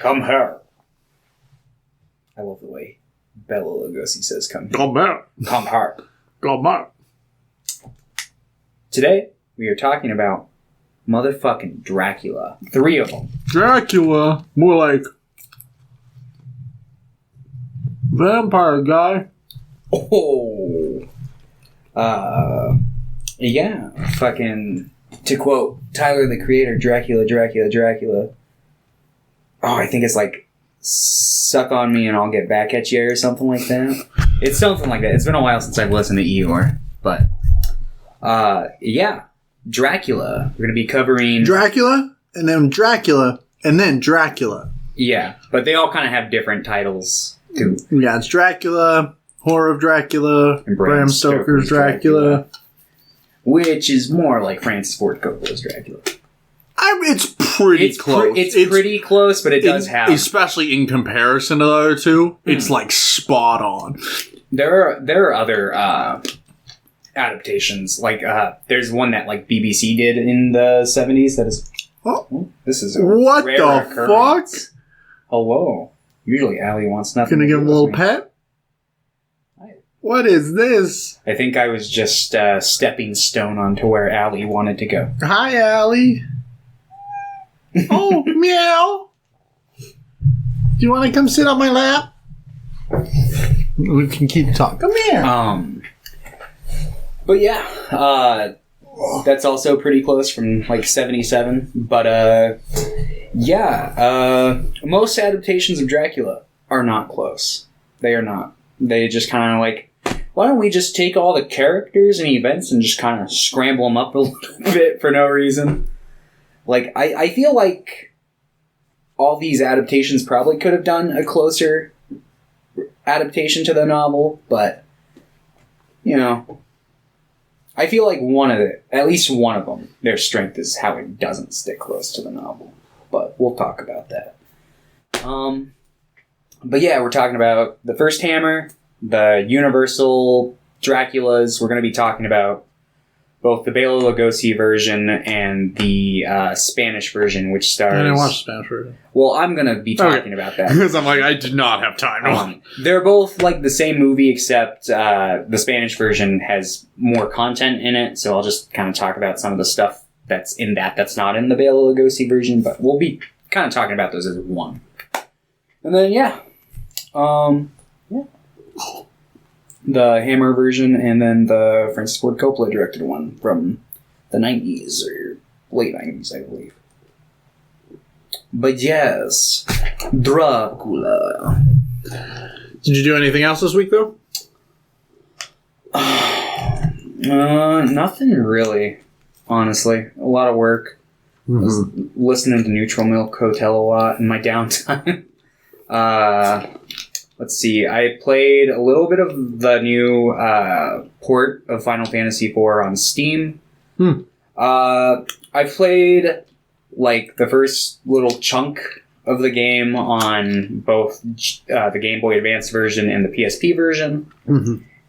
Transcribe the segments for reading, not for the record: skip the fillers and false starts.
Come here. I love the way Bela Lugosi says come here. Come here. Come here. Come here. Today, we are talking about motherfucking Dracula. 3 of them. Dracula. More like vampire guy. Oh. Yeah. Fucking, to quote Tyler, the Creator, Dracula, Dracula, Dracula. Oh, I think it's like, suck on me and I'll get back at you or something like that. It's something like that. It's been a while since I've listened to Eeyore. But, yeah. Dracula. We're going to be covering... Dracula, and then Dracula, and then Dracula. Yeah, but they all kind of have different titles, too. Yeah, it's Dracula, Horror of Dracula, And Bram Stoker's Dracula. Which is more like Francis Ford Coppola's Dracula. It's pretty close. It's pretty close, but it does have... Especially in comparison to the other two, it's like spot on. There are other adaptations. Like, there's one that like BBC did in the 70s that is... Oh, this is a what rare the occurrence. fuck? Hello. Usually Allie wants nothing. Gonna to give do him a little with me. pet? What is this? I think I was just stepping stone onto where Allie wanted to go. Hi, Allie. Oh, meow. Do you want to come sit on my lap? We can keep talking. Come here. But yeah, that's also pretty close from like 77. But yeah, most adaptations of Dracula are not close. They are not. They just kind of like, why don't we just take all the characters and events and just kind of scramble them up a little bit for no reason? Like, I feel like all these adaptations probably could have done a closer adaptation to the novel, but, you know, I feel like at least one of them, their strength is how it doesn't stick close to the novel. But we'll talk about that. But yeah, we're talking about the first Hammer, the Universal Draculas. We're going to be talking about both the Bela Lugosi version and the Spanish version, which stars... I didn't watch the Spanish version. Well, I'm going to be talking about that. Because I'm like, I did not have time. They're both like the same movie, except the Spanish version has more content in it, so I'll just kind of talk about some of the stuff that's in that's not in the Bela Lugosi version, but we'll be kind of talking about those as one. And then, yeah. The Hammer version, and then the Francis Ford Coppola directed one from the 90s, or late 90s, I believe. But yes, Dracula. Did you do anything else this week, though? Nothing really, honestly. A lot of work. I was listening to Neutral Milk Hotel a lot in my downtime. Let's see. I played a little bit of the new port of Final Fantasy IV on Steam. I played like the first little chunk of the game on both the Game Boy Advance version and the PSP version.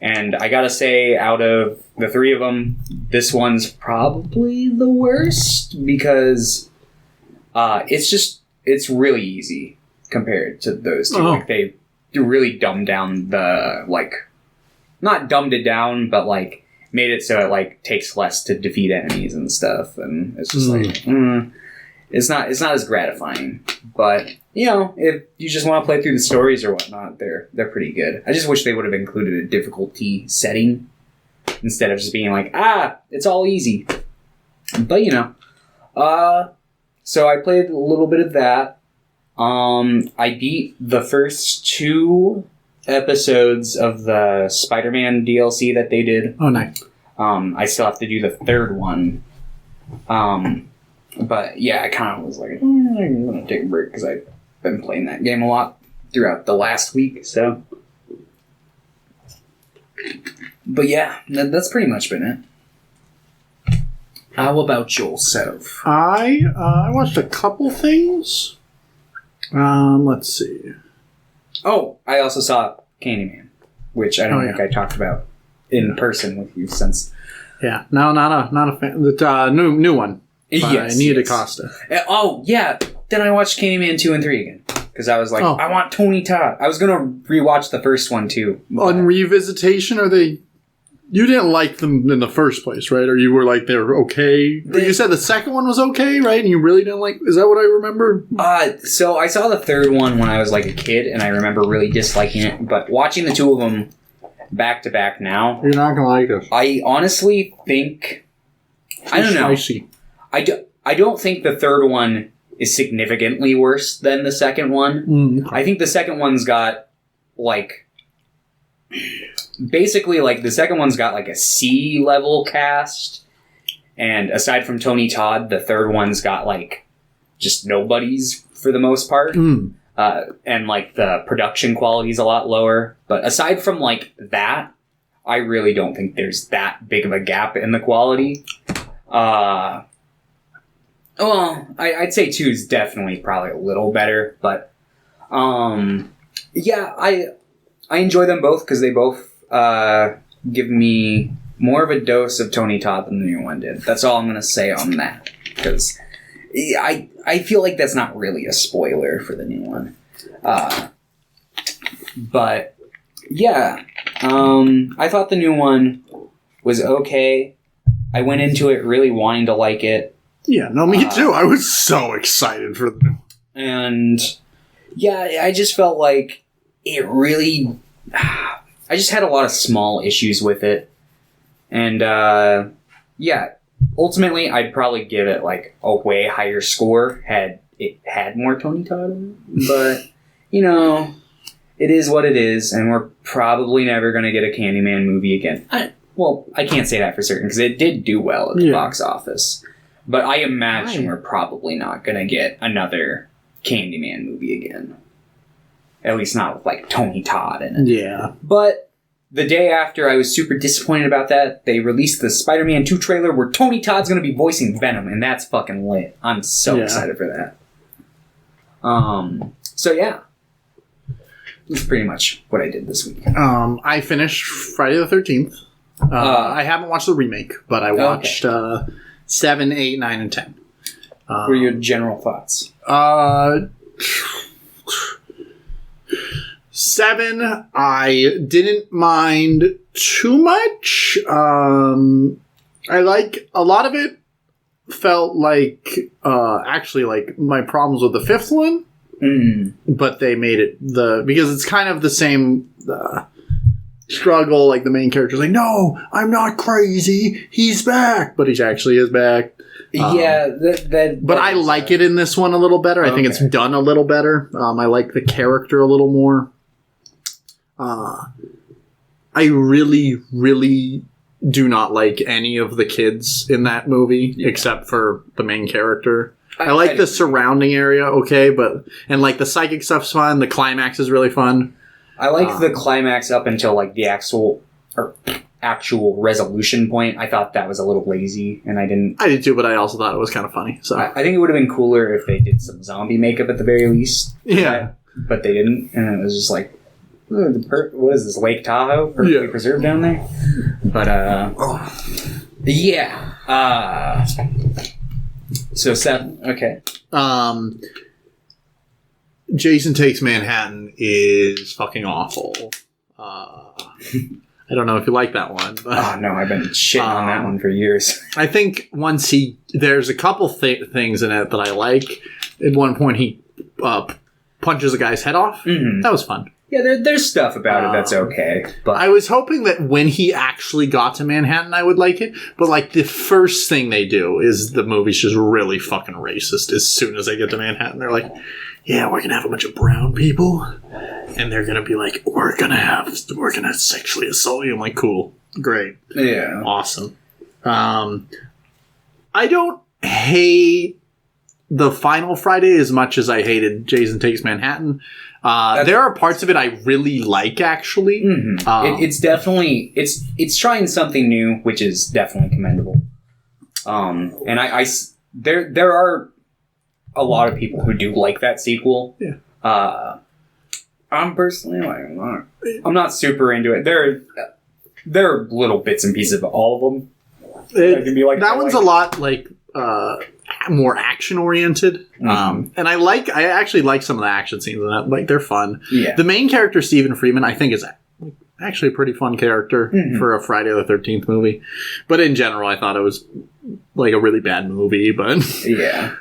And I gotta say, out of the 3 of them, this one's probably the worst because it's really easy compared to those two. Like they really dumbed down the, like, not dumbed it down, but like made it so it like takes less to defeat enemies and stuff, and it's just like it's not as gratifying. But you know, if you just want to play through the stories or whatnot, they're pretty good. I just wish they would have included a difficulty setting instead of just being like, it's all easy. But you know, so I played a little bit of that. I beat the first 2 episodes of the Spider-Man DLC that they did. Oh, nice. I still have to do the 3rd one. But yeah, I kind of was like, I'm going to take a break because I've been playing that game a lot throughout the last week, so. But yeah, that's pretty much been it. How about yourself? I watched a couple things. Let's see. Oh, I also saw Candyman, which I don't think I talked about in person with you since. Yeah, no, not a fan. The new one. Yes, Nia DaCosta. Oh yeah, then I watched Candyman 2 and 3 again. because I was like, I want Tony Todd. I was gonna rewatch the first one too. On Revisitation, are they? You didn't like them in the first place, right? Or you were like, they're okay? You said the second one was okay, right? And you really didn't like... Is that what I remember? So I saw the third one when I was like a kid, and I remember really disliking it. But watching the two of them back to back now... You're not going to like this. I honestly think... I don't know. Spicy. I don't think the third one is significantly worse than the second one. I think the second one's got, like... Basically, like, the second one's got, like, a C-level cast. And aside from Tony Todd, the third one's got, like, just nobodies for the most part. And, like, the production quality's a lot lower. But aside from, like, that, I really don't think there's that big of a gap in the quality. Well, I'd say 2 is definitely probably a little better. But, yeah, I enjoy them both because they both give me more of a dose of Tony Todd than the new one did. That's all I'm going to say on that. Because I feel like that's not really a spoiler for the new one. But, yeah. I thought the new one was okay. I went into it really wanting to like it. Yeah, no, me too. I was so excited for the new one. And, yeah, I just felt like it really... I just had a lot of small issues with it. And, yeah, ultimately, I'd probably give it, like, a way higher score had it had more Tony Todd in it. But, you know, it is what it is, and we're probably never going to get a Candyman movie again. I can't say that for certain, because it did do well at the box office. But I imagine we're probably not going to get another Candyman movie again. At least not with, like, Tony Todd in it. Yeah. But the day after I was super disappointed about that, they released the Spider-Man 2 trailer where Tony Todd's going to be voicing Venom, and that's fucking lit. I'm so excited for that. So, yeah. That's pretty much what I did this week. I finished Friday the 13th. I haven't watched the remake, but I watched 7, 8, 9, and 10. What are your general thoughts? 7, I didn't mind too much. I like a lot of it. Felt like actually like my problems with the 5th one, but they made it because it's kind of the same struggle. Like the main character's like, "No, I'm not crazy. He's back," but he actually is back. But I like it in this one a little better. I think it's done a little better. I like the character a little more. I really, really do not like any of the kids in that movie except for the main character. I like the surrounding area, and like the psychic stuff's fun. The climax is really fun. I like the climax up until like the actual resolution point. I thought that was a little lazy, and I did too, but I also thought it was kind of funny. So I think it would have been cooler if they did some zombie makeup at the very least. Yeah, but they didn't, and it was just like, what is this, Lake Tahoe? Perfectly preserved down there? But, yeah. So 7, okay. Jason Takes Manhattan is fucking awful. I don't know if you like that one. But, oh, no, I've been shitting on that one for years. I think there's a couple things in it that I like. At one point, he punches a guy's head off. Mm-hmm. That was fun. Yeah, there's stuff about it that's okay. But I was hoping that when he actually got to Manhattan, I would like it. But, like, the first thing they do is the movie's just really fucking racist as soon as they get to Manhattan. They're like, yeah, we're going to have a bunch of brown people. And they're going to be like, we're going to sexually assault you. I'm like, cool. Great. Yeah. Awesome. I don't hate the final Friday as much as I hated Jason Takes Manhattan. There are parts of it I really like, actually. Mm-hmm. It's definitely it's trying something new, which is definitely commendable. And there are a lot of people who do like that sequel. Yeah. I'm personally like, I'm not super into it. There are little bits and pieces of all of them. That one's a lot like more action oriented. And I actually like some of the action scenes in that. Like, they're fun. Yeah. The main character, Stephen Freeman, I think is actually a pretty fun character for a Friday the 13th movie. But in general, I thought it was like a really bad movie. But yeah,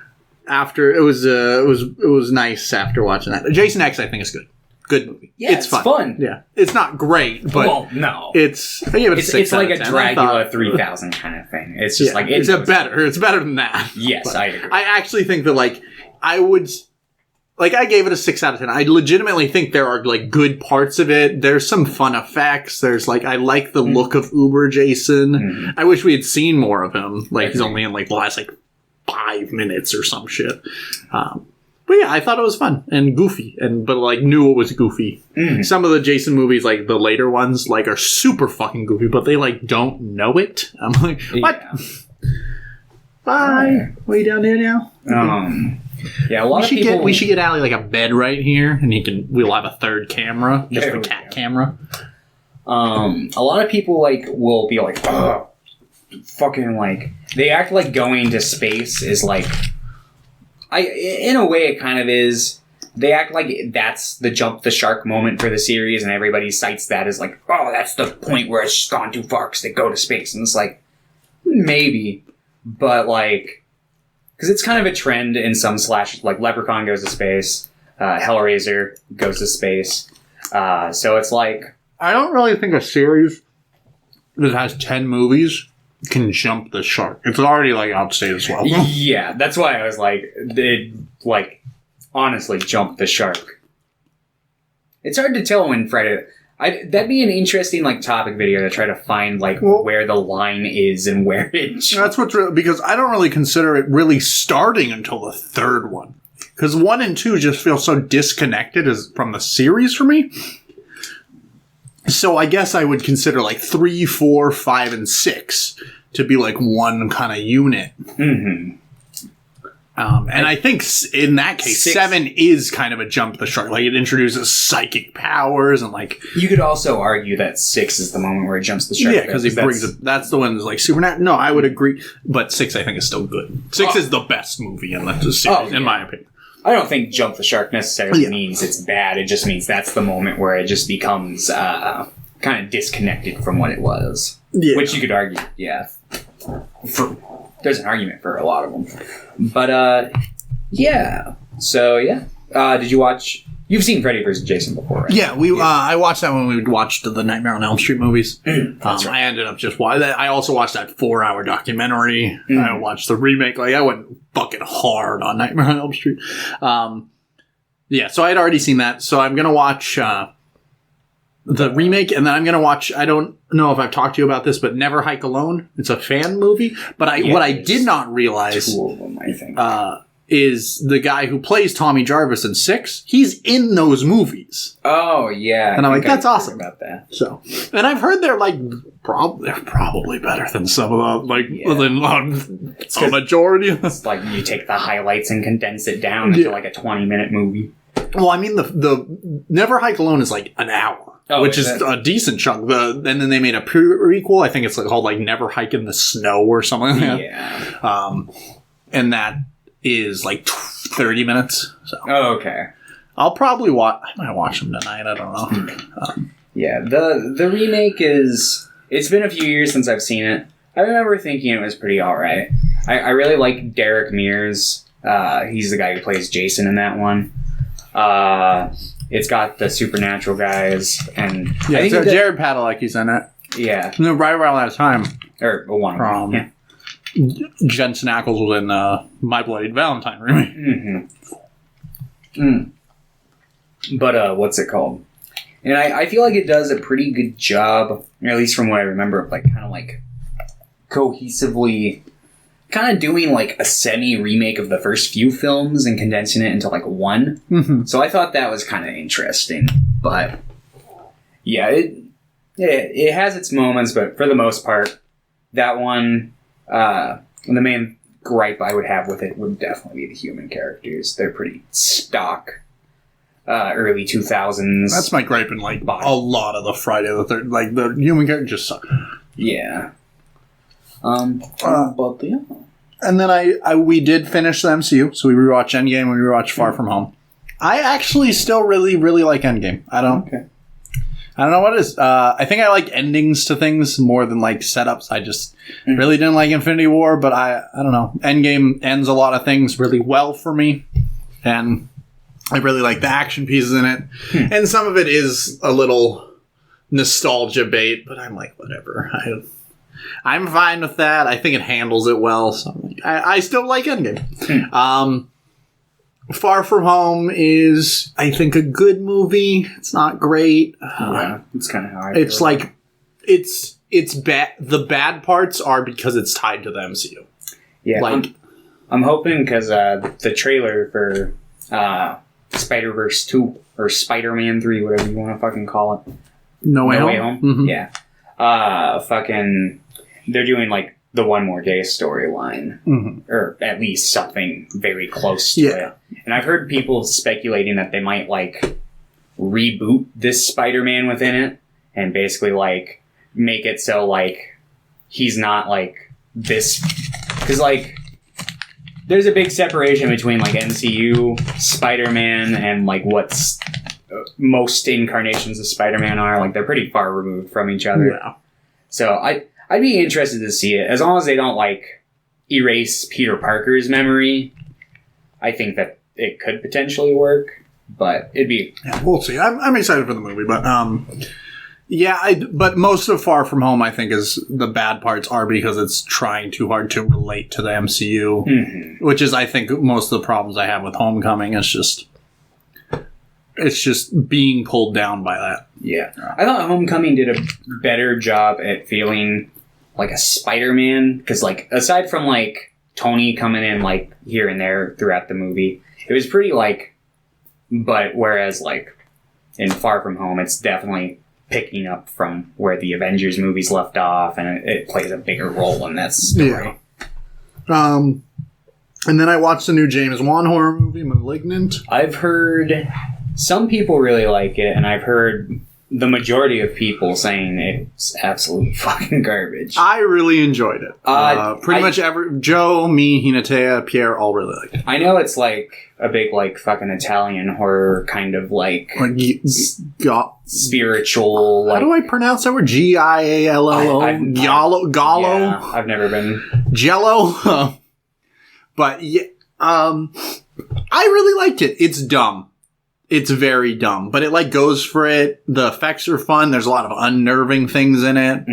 after it was nice after watching that. Jason X, I think, is good. Good movie. Yeah, it's fun. Yeah, it's not great, but no, it's like a Dracula 3000 kind of thing. It's just like it's better than that. Yes, but I agree. I actually think that I gave it a 6 out of 10. I legitimately think there are like good parts of it. There's some fun effects. There's like I like the look of Uber Jason. I wish we had seen more of him. Like he's only in like the last like 5 minutes or some shit. But yeah, I thought it was fun and goofy, but like knew it was goofy. Some of the Jason movies, like the later ones, like are super fucking goofy, but they like don't know it. I'm like, what? Yeah. Bye. What are you down there now? Yeah, a lot of people. We should get Allie like a bed right here, and we'll have a third camera, just the cat camera. A lot of people like will be like, oh, fucking like they act like going to space is like. In a way, it kind of is. They act like that's the jump the shark moment for the series, and everybody cites that as like, oh, that's the point where it's just gone too far because they go to space. And it's like, maybe. But like, because it's kind of a trend in some slashes, like Leprechaun goes to space, Hellraiser goes to space. So it's like... I don't really think a series that has 10 movies can jump the shark. It's already like outstayed as well. Yeah, that's why I was like, they like honestly jump the shark. It's hard to tell when Friday. That'd be an interesting like topic video to try to find like where the line is and where it. That's what's really, because I don't really consider it really starting until the third one, because 1 and 2 just feel so disconnected from the series for me. So I guess I would consider like 3, 4, 5, and 6 to be like one kind of unit. And I think in that case, 7 is kind of a jump the shark. Like it introduces psychic powers and like... You could also argue that 6 is the moment where it jumps the shark. Yeah, because he brings it. That's the one that's like supernatural. No, I would agree. But 6 I think is still good. 6 is the best movie in the series, in my opinion. I don't think jump the shark necessarily means it's bad. It just means that's the moment where it just becomes kind of disconnected from what it was. Yeah. Which you could argue, there's an argument for a lot of them. But, yeah. So, yeah. Did you watch... You've seen Freddy vs. Jason before, right? Yeah, I watched that when we watched the Nightmare on Elm Street movies. Right. I ended up just watching that. I also watched that 4-hour documentary. I watched the remake. Like, I went fucking hard on Nightmare on Elm Street. Yeah, so I had already seen that. So I'm going to watch the remake, and then I'm going to watch... I don't know if I've talked to you about this, but Never Hike Alone. It's a fan movie. But what I did not realize... 2 of them, I think. Is the guy who plays Tommy Jarvis in 6. He's in those movies. Oh, yeah. And I'm like, that's awesome. About that. So, and I've heard they're like, they're probably better than some of the, like, than a majority. It's like you take the highlights and condense it down into like a 20-minute movie. Well, I mean, the Never Hike Alone is like an hour. Which is a decent chunk. And then they made a prequel. I think it's called like Never Hike in the Snow or something like that. Yeah. And that is like 30 minutes. So. Oh, okay. I'll probably watch... I might watch them tonight. I don't know. Yeah, the remake is... It's been a few years since I've seen it. I remember thinking it was pretty alright. I really like Derek Mears. He's the guy who plays Jason in that one. It's got the Supernatural guys. And yeah, I think Jared Padalecki's in it. Yeah. No, right around that time. Or one of them. Yeah. Jensen Ackles was in My Bloody Valentine remake. But what's it called? And I feel like it does a pretty good job, or at least from what I remember, of like kind of like cohesively kind of doing like a semi-remake of the first few films and condensing it into like one. So I thought that was kind of interesting. But yeah, it has its moments, but for the most part, that one... the main gripe I would have with it would definitely be the human characters. They're pretty stock, early 2000s. That's my gripe in like a lot of the Friday the 3rd. Like the human characters just suck. Yeah. But yeah, And then we did finish the MCU, so we rewatched Endgame and we rewatched Far From Home. I actually still really, really like Endgame. I don't know what it is. I think I like endings to things more than like setups. I just really didn't like Infinity War, but I don't know. Endgame ends a lot of things really well for me, and I really like the action pieces in it. And some of it is a little nostalgia bait, but I'm like, whatever. I'm fine with that. I think it handles it well. So I still like Endgame. Far From Home is, I think, a good movie. It's not great. Yeah, it's kind of how I It's feel. like, it's bad. The bad parts are because it's tied to the MCU. Yeah, like, I'm hoping because the trailer for Spider-Verse 2 or Spider-Man 3, whatever you want to fucking call it. No Way Home? Mm-hmm. Yeah. They're doing like the One More Day storyline, or at least something very close to it. And I've heard people speculating that they might like reboot this Spider-Man within it and basically like make it so like he's not like this, because like there's a big separation between like MCU Spider-Man and like what's most incarnations of Spider-Man are. Like they're pretty far removed from each other. Yeah. So I'd be interested to see it, as long as they don't like erase Peter Parker's memory. I think that it could potentially work, but it'd be... Yeah, we'll see. I'm excited for the movie, but but most of Far From Home, I think, is the bad parts are because it's trying too hard to relate to the MCU, which is, I think, most of the problems I have with Homecoming. It's just being pulled down by that. Yeah. I thought Homecoming did a better job at feeling like a Spider-Man, because like aside from like Tony coming in like here and there throughout the movie, it was pretty like, but whereas like in Far From Home, it's definitely picking up from where the Avengers movies left off, and it plays a bigger role in that story. Yeah. And then I watched the new James Wan horror movie, Malignant. I've heard some people really like it, and I've heard the majority of people saying it's absolute fucking garbage. I really enjoyed it. Pretty much Joe, me, Hinatea, Pierre all really liked it. I know it's like a big like fucking Italian horror kind of like spiritual. How do I pronounce that word? Giallo? Gallo? Yeah, I've never been. Jello? But yeah, I really liked it. It's dumb. It's very dumb, but it like goes for it. The effects are fun. There's a lot of unnerving things in it.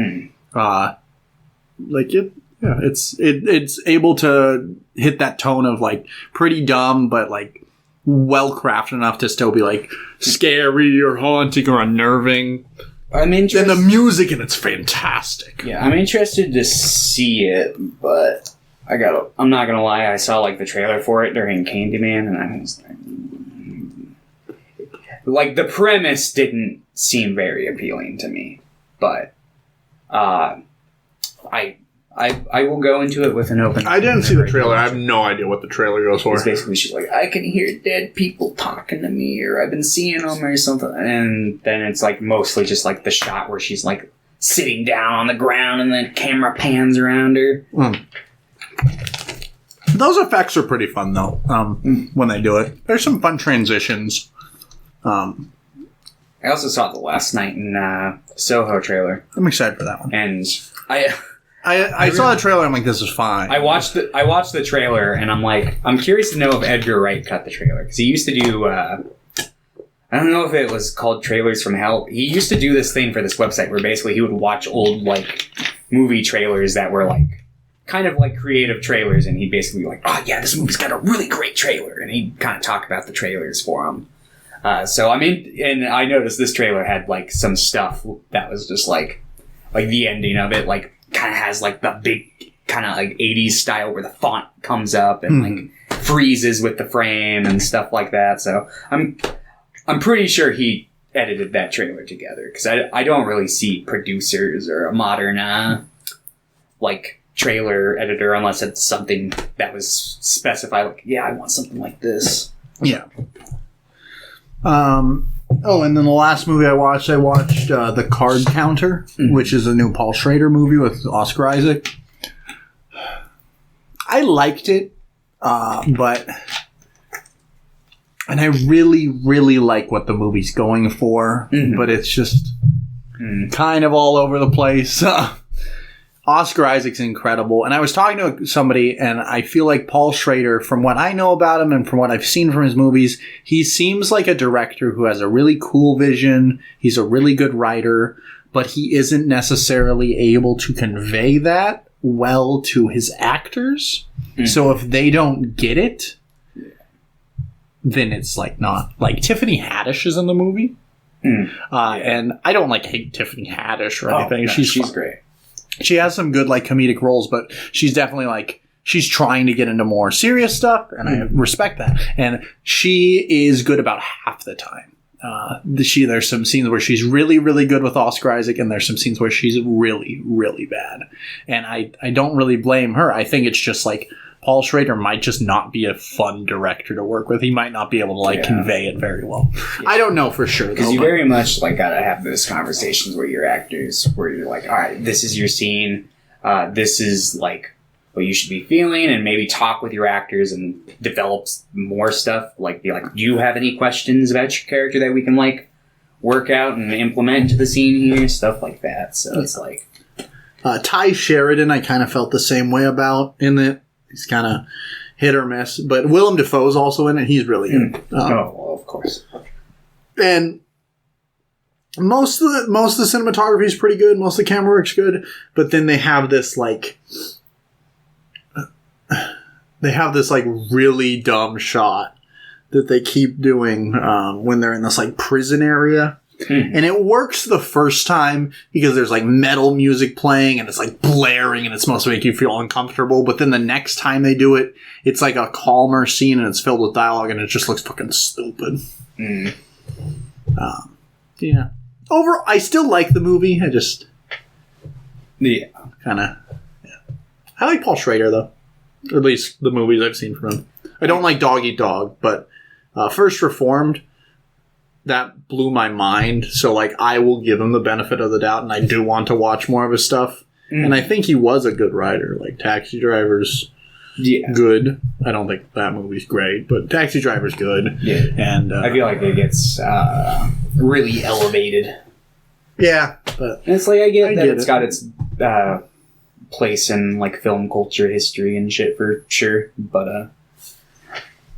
It's able to hit that tone of like pretty dumb, but like well crafted enough to still be like scary or haunting or unnerving. I'm interested. And the music in it's fantastic. Yeah, I'm interested to see it, but I'm not gonna lie. I saw like the trailer for it during Candyman, and I was like, the premise didn't seem very appealing to me, but I will go into it with an open. I didn't see the trailer. I have no idea what the trailer goes for. It's basically she's like, I can hear dead people talking to me, or I've been seeing them, or something, and then it's like mostly just like the shot where she's like sitting down on the ground, and then the camera pans around her. Those effects are pretty fun though. When they do it, there's some fun transitions. I also saw it last night in Soho trailer. I'm excited for that one. And I saw the trailer. I'm like, this is fine. I watched the trailer, and I'm like, I'm curious to know if Edgar Wright cut the trailer, because he used to do. I don't know if it was called Trailers from Hell. He used to do this thing for this website where basically he would watch old like movie trailers that were like kind of like creative trailers, and he'd basically be like, oh yeah, this movie's got a really great trailer, and he'd kind of talk about the trailers for him. So I mean, and I noticed this trailer had like some stuff that was just like the ending of it, like kind of has like the big kind of like 80s style where the font comes up and like freezes with the frame and stuff like that. So I'm pretty sure he edited that trailer together, because I don't really see producers or a modern like trailer editor unless it's something that was specified. Like, yeah, I want something like this. Yeah. And then the last movie I watched The Card Counter, which is a new Paul Schrader movie with Oscar Isaac. I liked it, but... And I really, really like what the movie's going for, but it's just kind of all over the place. Oscar Isaac's incredible. And I was talking to somebody, and I feel like Paul Schrader, from what I know about him and from what I've seen from his movies, he seems like a director who has a really cool vision. He's a really good writer, but he isn't necessarily able to convey that well to his actors. So if they don't get it, then it's like not like Tiffany Haddish is in the movie, and I don't like hate Tiffany Haddish or anything. No, she's great. She has some good like comedic roles, but she's definitely like she's trying to get into more serious stuff, and I respect that. And she is good about half the time. There's some scenes where she's really, really good with Oscar Isaac, and there's some scenes where she's really, really bad. And I don't really blame her. I think it's just like Paul Schrader might just not be a fun director to work with. He might not be able to like convey it very well. Yeah. I don't know for sure, because you very much like gotta have those conversations where you're actors, where you're like, all right, this is your scene. This is like what you should be feeling, and maybe talk with your actors and develop more stuff. Like, be like, do you have any questions about your character that we can like work out and implement into the scene here? Stuff like that. So it's like Ty Sheridan. I kind of felt the same way about in it. He's kind of hit or miss, but Willem Dafoe's also in it. He's really good. Well, of course. And most of the cinematography is pretty good. Most of the camera work's good, but then they have this like really dumb shot that they keep doing when they're in this like prison area. And it works the first time because there's like metal music playing and it's like blaring and it's supposed to make you feel uncomfortable. But then the next time they do it, it's like a calmer scene and it's filled with dialogue and it just looks fucking stupid. Yeah. Overall, I still like the movie. I just... Yeah. Kind of... Yeah. I like Paul Schrader, though. At least the movies I've seen from him. I don't like Dog Eat Dog, but First Reformed... That blew my mind. So, like, I will give him the benefit of the doubt, and I do want to watch more of his stuff. And I think he was a good writer. Like, Taxi Driver's good. I don't think that movie's great, but Taxi Driver's good. Yeah. And I feel like it gets really elevated. Yeah. But and it's like, I get that it's got its place in, like, film culture history and shit for sure. But,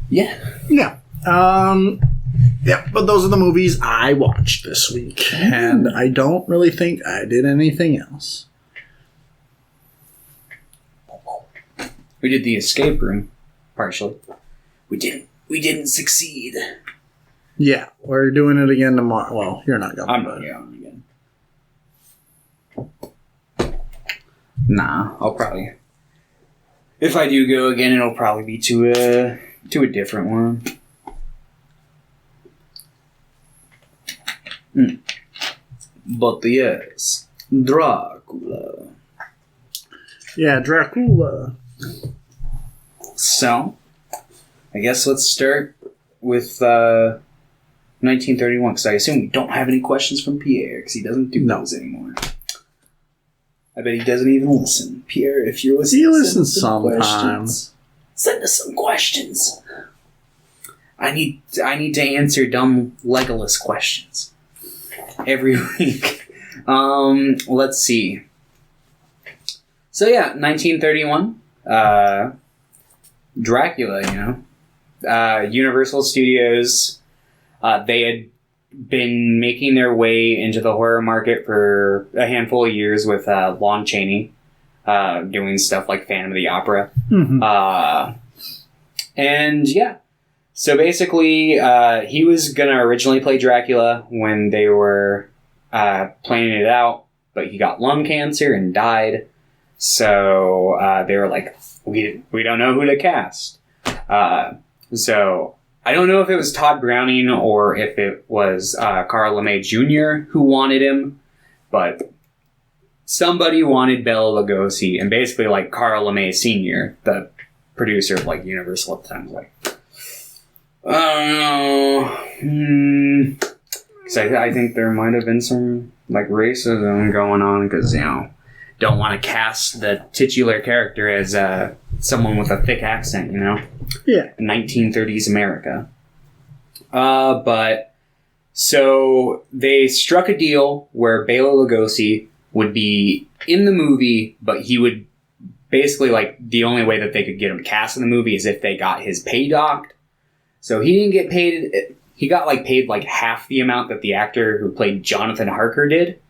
yeah. Yeah. Yeah, but those are the movies I watched this week. And I don't really think I did anything else. We did the escape room, partially. We didn't succeed. Yeah, we're doing it again tomorrow. Well, you're not going. I'm not going again. Nah, I'll probably... If I do go again, it'll probably be to a different one. But yes, Dracula. Yeah, Dracula. So, I guess let's start with 1931, because I assume we don't have any questions from Pierre, because he doesn't do those anymore. I bet he doesn't even listen. Pierre, if you're listening, he listens sometimes. Send us some questions. I need to answer dumb Legolas questions every week. Let's see. So yeah, 1931. Dracula, Universal Studios, they had been making their way into the horror market for a handful of years with Lon Chaney, doing stuff like Phantom of the Opera. And yeah, so basically, he was going to originally play Dracula when they were planning it out, but he got lung cancer and died. So they were like, we don't know who to cast. So I don't know if it was Todd Browning or if it was Carl LeMay Jr. who wanted him, but somebody wanted Bela Lugosi, and basically like Carl LeMay Sr., the producer of like Universal at the time, was like, I don't know. Because I think there might have been some like racism going on, because don't want to cast the titular character as someone with a thick accent, you know? Yeah. 1930s America. But so they struck a deal where Bela Lugosi would be in the movie, but he would basically, like, the only way that they could get him cast in the movie is if they got his pay docked. So he didn't get paid. He got, like, paid, like, half the amount that the actor who played Jonathan Harker did.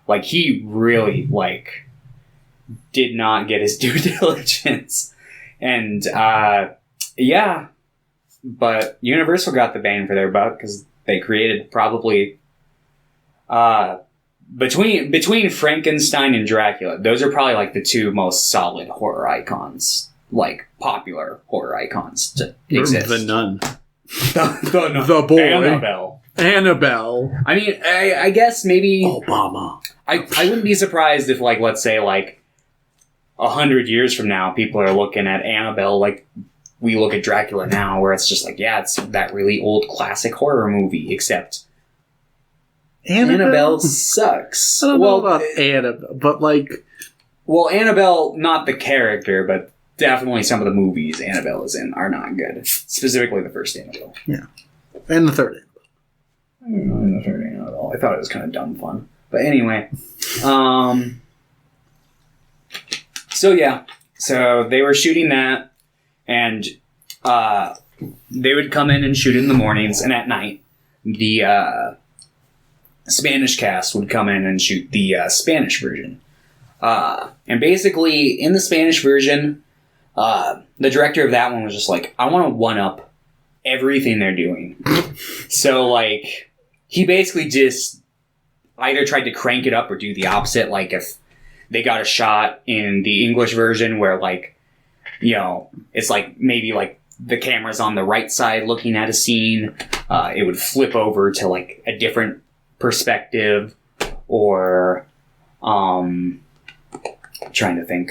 Like, he really, like, did not get his due diligence. And, yeah. But Universal got the bang for their buck because they created probably... Between Frankenstein and Dracula, those are probably, like, the two most solid horror icons. Like, popular horror icons to exist. The Nun. The Nun. The Boy. Annabelle. I mean, I guess maybe... Obama. I wouldn't be surprised if, like, let's say, like, 100 years from now, people are looking at Annabelle like we look at Dracula now, where it's just like, yeah, it's that really old classic horror movie, except... Annabelle sucks. I don't know about Annabelle, but, like... Well, Annabelle, not the character, but definitely some of the movies Annabelle is in are not good. Specifically the first Annabelle. Yeah. And the third Annabelle. I don't know the third Annabelle. I thought it was kind of dumb fun. But anyway. So, yeah. So, they were shooting that, and they would come in and shoot in the mornings, and at night, the Spanish cast would come in and shoot the Spanish version. And basically, in the Spanish version, the director of that one was just like, I want to one-up everything they're doing. So, like, he basically just either tried to crank it up or do the opposite. Like, if they got a shot in the English version where, like, you know, it's like maybe, like, the camera's on the right side looking at a scene, it would flip over to, like, a different perspective, or, trying to think,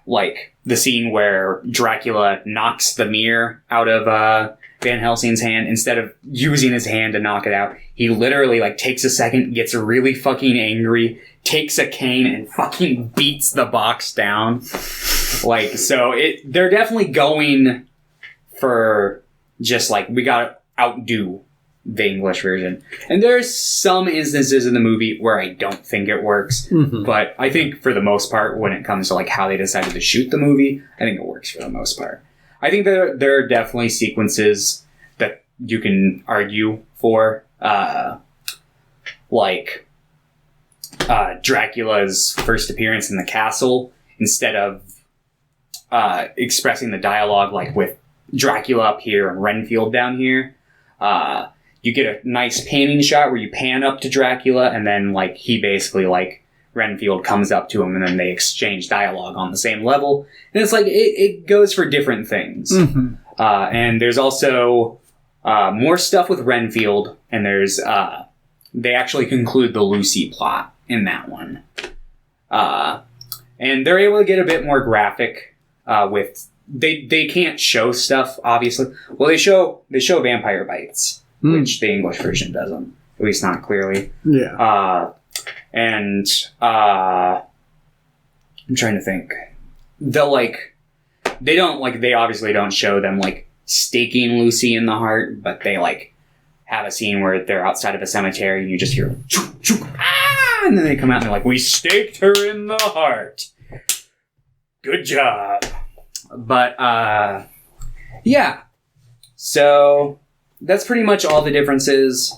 like the scene where Dracula knocks the mirror out of Van Helsing's hand. Instead of using his hand to knock it out, he literally, like, takes a second, gets really fucking angry, takes a cane and fucking beats the box down. Like, so they're definitely going for just, like, we gotta outdo the English version. And there's some instances in the movie where I don't think it works, but I think for the most part, when it comes to, like, how they decided to shoot the movie, I think it works for the most part. I think there are definitely sequences that you can argue for, like Dracula's first appearance in the castle, instead of expressing the dialogue, like, with Dracula up here and Renfield down here. You get a nice panning shot where you pan up to Dracula, and then, like, he basically, like, Renfield comes up to him, and then they exchange dialogue on the same level. And it's like, it goes for different things. And there's also more stuff with Renfield, and there's, they actually conclude the Lucy plot in that one. And they're able to get a bit more graphic, with, they can't show stuff, obviously. Well, they show vampire bites. Which the English version doesn't, at least not clearly. Yeah. And I'm trying to think. They obviously don't show them, like, staking Lucy in the heart, but they, like, have a scene where they're outside of a cemetery and you just hear, chook, chook, ah! And then they come out and they're like, we staked her in the heart. Good job. But, yeah. So that's pretty much all the differences.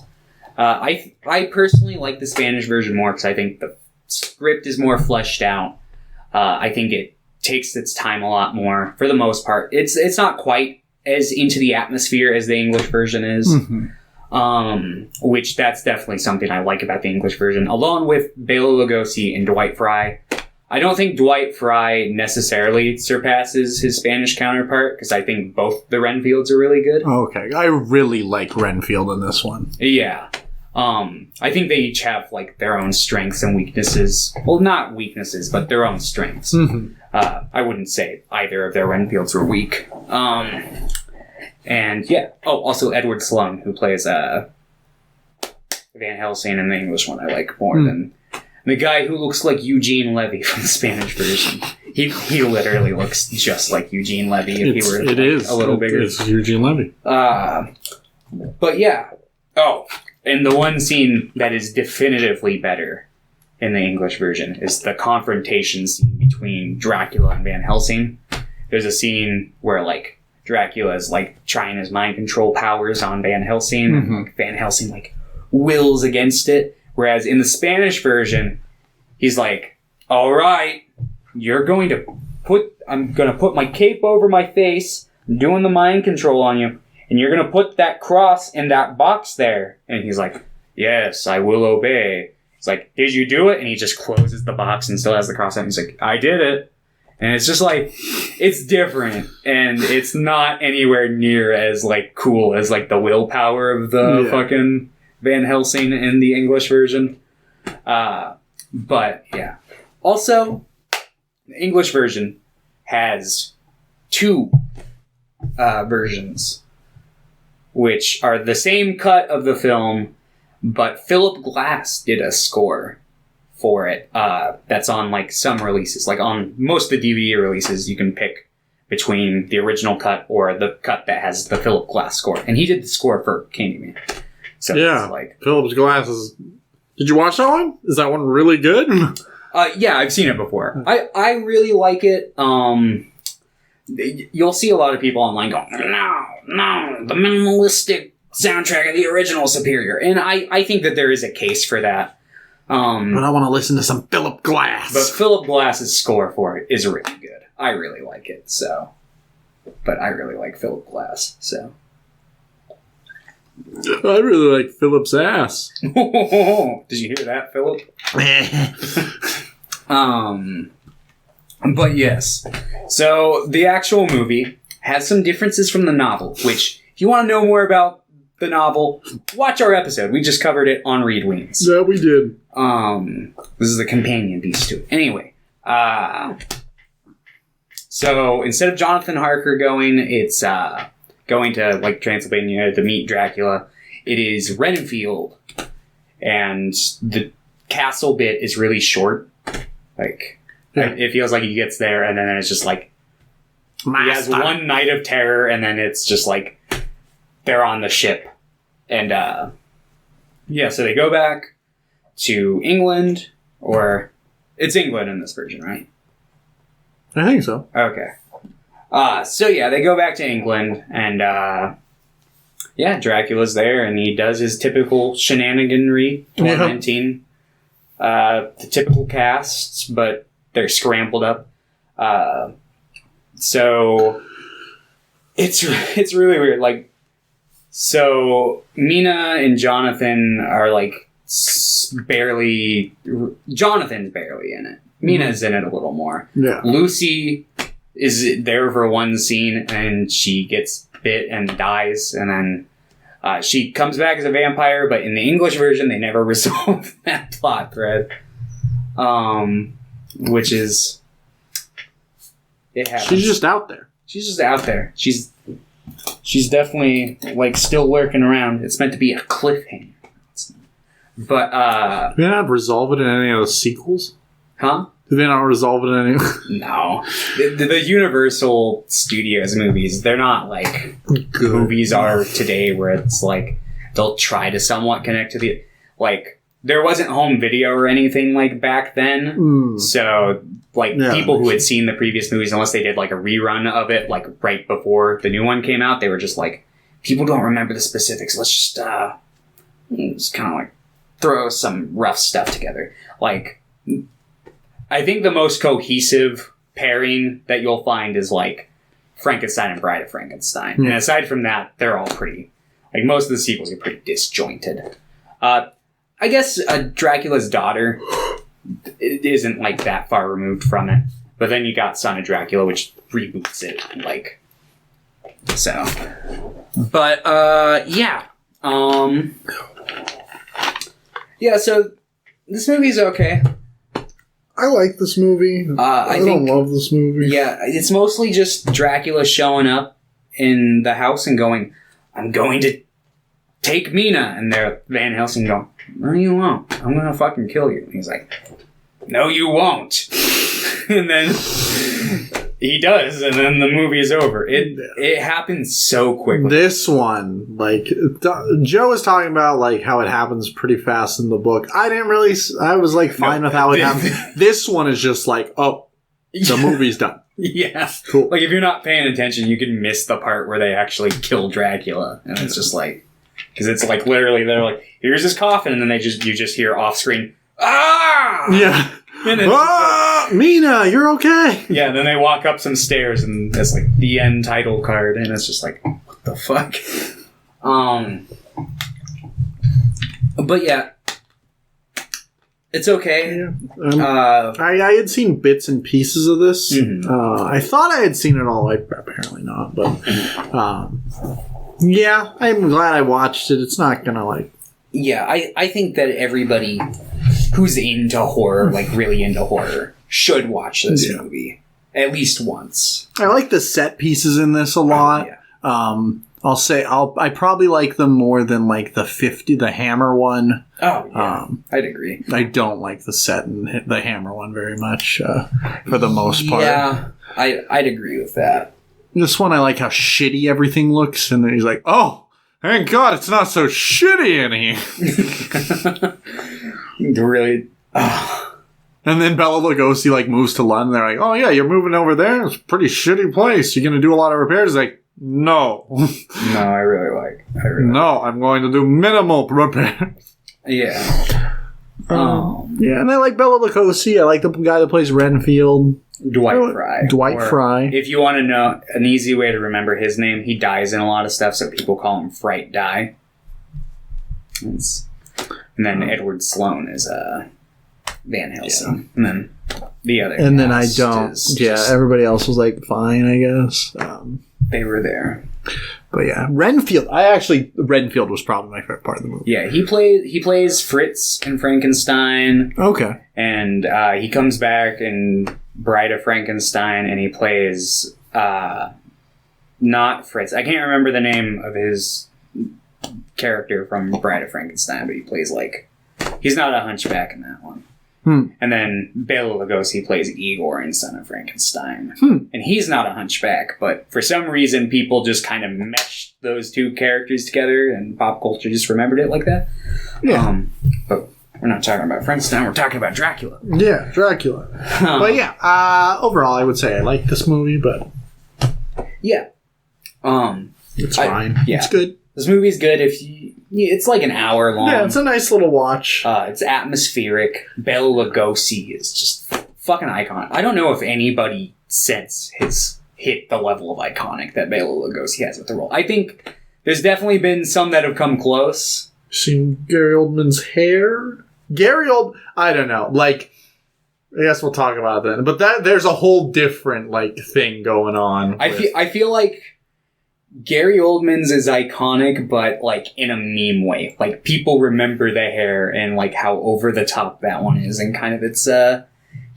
I personally like the Spanish version more because I think the script is more fleshed out. I think it takes its time a lot more. For the most part, it's not quite as into the atmosphere as the English version is. Which that's definitely something I like about the English version, along with Bela Lugosi and Dwight Frye. I don't think Dwight Frye necessarily surpasses his Spanish counterpart, because I think both the Renfields are really good. Okay, I really like Renfield in this one. Yeah. I think they each have, like, their own strengths and weaknesses. Well, not weaknesses, but their own strengths. I wouldn't say either of their Renfields were weak. And, yeah. Oh, also Edward Sloan, who plays Van Helsing in the English one, I like more than The guy who looks like Eugene Levy from the Spanish version. He literally looks just like Eugene Levy if he were a little bigger. It's Eugene Levy. But yeah. Oh, and the one scene that is definitively better in the English version is the confrontation scene between Dracula and Van Helsing. There's a scene where, like, Dracula is, like, trying his mind control powers on Van Helsing, and like, Van Helsing, like, wills against it. Whereas in the Spanish version, he's like, all right, I'm going to put my cape over my face, I'm doing the mind control on you, and you're going to put that cross in that box there. And he's like, yes, I will obey. It's like, did you do it? And he just closes the box and still has the cross on. He's like, I did it. And it's just like, it's different. And it's not anywhere near as, like, cool as, like, the willpower of the fucking Van Helsing in the English version. But, yeah. Also, the English version has 2 versions, which are the same cut of the film, but Philip Glass did a score for it. That's on, like, some releases. Like, on most of the DVD releases, you can pick between the original cut or the cut that has the Philip Glass score. And he did the score for Candyman. So yeah, it's like, Philip Glass is... Did you watch that one? Is that one really good? Yeah, I've seen it before. I really like it. You'll see a lot of people online going, no, the minimalistic soundtrack of the original is superior. And I think that there is a case for that. But I want to listen to some Philip Glass. But Philip Glass's score for it is really good. I really like it, so. But I really like Philip Glass, so. I really like Philip's ass. Did you hear that, Philip? But yes. So the actual movie has some differences from the novel, which, if you want to know more about the novel, watch our episode. We just covered it on Read Weens. Yeah, we did. This is the companion piece to it. Anyway, so instead of Jonathan Harker going, it's going to, like, Transylvania to meet Dracula. It is Renfield, and the castle bit is really short. Like, it feels like he gets there, and then it's just like he has one night of terror, and then it's just like they're on the ship, and so they go back to England, or it's England in this version, right? I think so. Okay. So yeah, they go back to England, and Dracula's there, and he does his typical shenaniganry, tormenting the typical casts, but they're scrambled up. So it's really weird. Like, so Mina and Jonathan are like barely. Jonathan's barely in it. Mina's in it a little more. Yeah. Lucy is there for one scene, and she gets bit and dies, and then she comes back as a vampire, but in the English version, they never resolve that plot thread. Which is... It happens. She's just out there. She's just out there. She's definitely, like, still lurking around. It's meant to be a cliffhanger. But, Did they not resolve it in any of the sequels? Huh? Did they not resolve it in any... No. The Universal Studios movies, they're not like movies are today, where it's like they'll try to somewhat connect to the... Like, there wasn't home video or anything like back then. So, like, people who had seen the previous movies, unless they did like a rerun of it, like right before the new one came out, they were just like, people don't remember the specifics. Let's just kind of like throw some rough stuff together. Like, I think the most cohesive pairing that you'll find is like Frankenstein and Bride of Frankenstein. And aside from that, they're all pretty, like, most of the sequels are pretty disjointed. I guess Dracula's Daughter isn't like that far removed from it. But then you got Son of Dracula, which reboots it, like, so. But, yeah. Yeah, so this movie's okay. I like this movie. I don't love this movie. Yeah, it's mostly just Dracula showing up in the house and going, I'm going to take Mina. And they're Van Helsing going, no, you won't. I'm going to fucking kill you. And he's like, no, you won't. And then he does, and then the movie is over. It happens so quickly. This one, like, Joe was talking about, like, how it happens pretty fast in the book. I was, like, fine with how it happened. This one is just like, oh, the movie's done. Yeah. Cool. Like, if you're not paying attention, you can miss the part where they actually kill Dracula. And it's just like, because it's like, literally, they're like, here's his coffin, and then you just hear off screen, ah! Yeah. Mina, you're okay. Yeah, and then they walk up some stairs, and it's like the end title card, and it's just like, what the fuck? But yeah, it's okay. Yeah. I had seen bits and pieces of this. Mm-hmm. I thought I had seen it all. Apparently not, but yeah, I'm glad I watched it. It's not gonna like. Yeah, I think that everybody who's into horror, like really into horror, should watch this movie at least once. I like the set pieces in this a lot. I'll say I probably like them more than like the Hammer one. Oh yeah, I'd agree. I don't like the set in the Hammer one very much for the most part. Yeah, I'd agree with that. This one I like how shitty everything looks, and then he's like, oh. Thank God it's not so shitty in here. Really? And then Bela Lugosi like moves to London. They're like, oh yeah, you're moving over there? It's a pretty shitty place. You're going to do a lot of repairs? He's like, no. No, I'm going to do minimal repairs. Yeah. Yeah, and I like Bela Lugosi. I like the guy that plays Renfield. Dwight Fry. If you want to know an easy way to remember his name, he dies in a lot of stuff, so people call him Fright Die. And then Edward Sloan is Van Helsing. Yeah. And then the other. And then I don't. Everybody else was like fine, I guess. They were there. But yeah, Renfield was probably my favorite part of the movie. Yeah, he plays Fritz in Frankenstein. Okay. And he comes back in Bride of Frankenstein, and he plays not Fritz. I can't remember the name of his character from Bride of Frankenstein, but he plays he's not a hunchback in that one. And then Bela Lugosi plays Igor in Son of Frankenstein. And he's not a hunchback, but for some reason people just kind of meshed those two characters together, and pop culture just remembered it like that. Yeah. But we're not talking about Frankenstein, we're talking about Dracula. Yeah, Dracula. But yeah, overall I would say I like this movie, but... Yeah. It's fine. It's good. This movie's good it's like an hour long. Yeah, it's a nice little watch. It's atmospheric. Bela Lugosi is just fucking iconic. I don't know if anybody since has hit the level of iconic that Bela Lugosi has with the role. I think there's definitely been some that have come close. Seen Gary Oldman's hair? I don't know. I guess we'll talk about it then. But there's a whole different thing going on. I feel like Gary Oldman's is iconic, but in a meme way. People remember the hair and how over the top that one is, and kind of its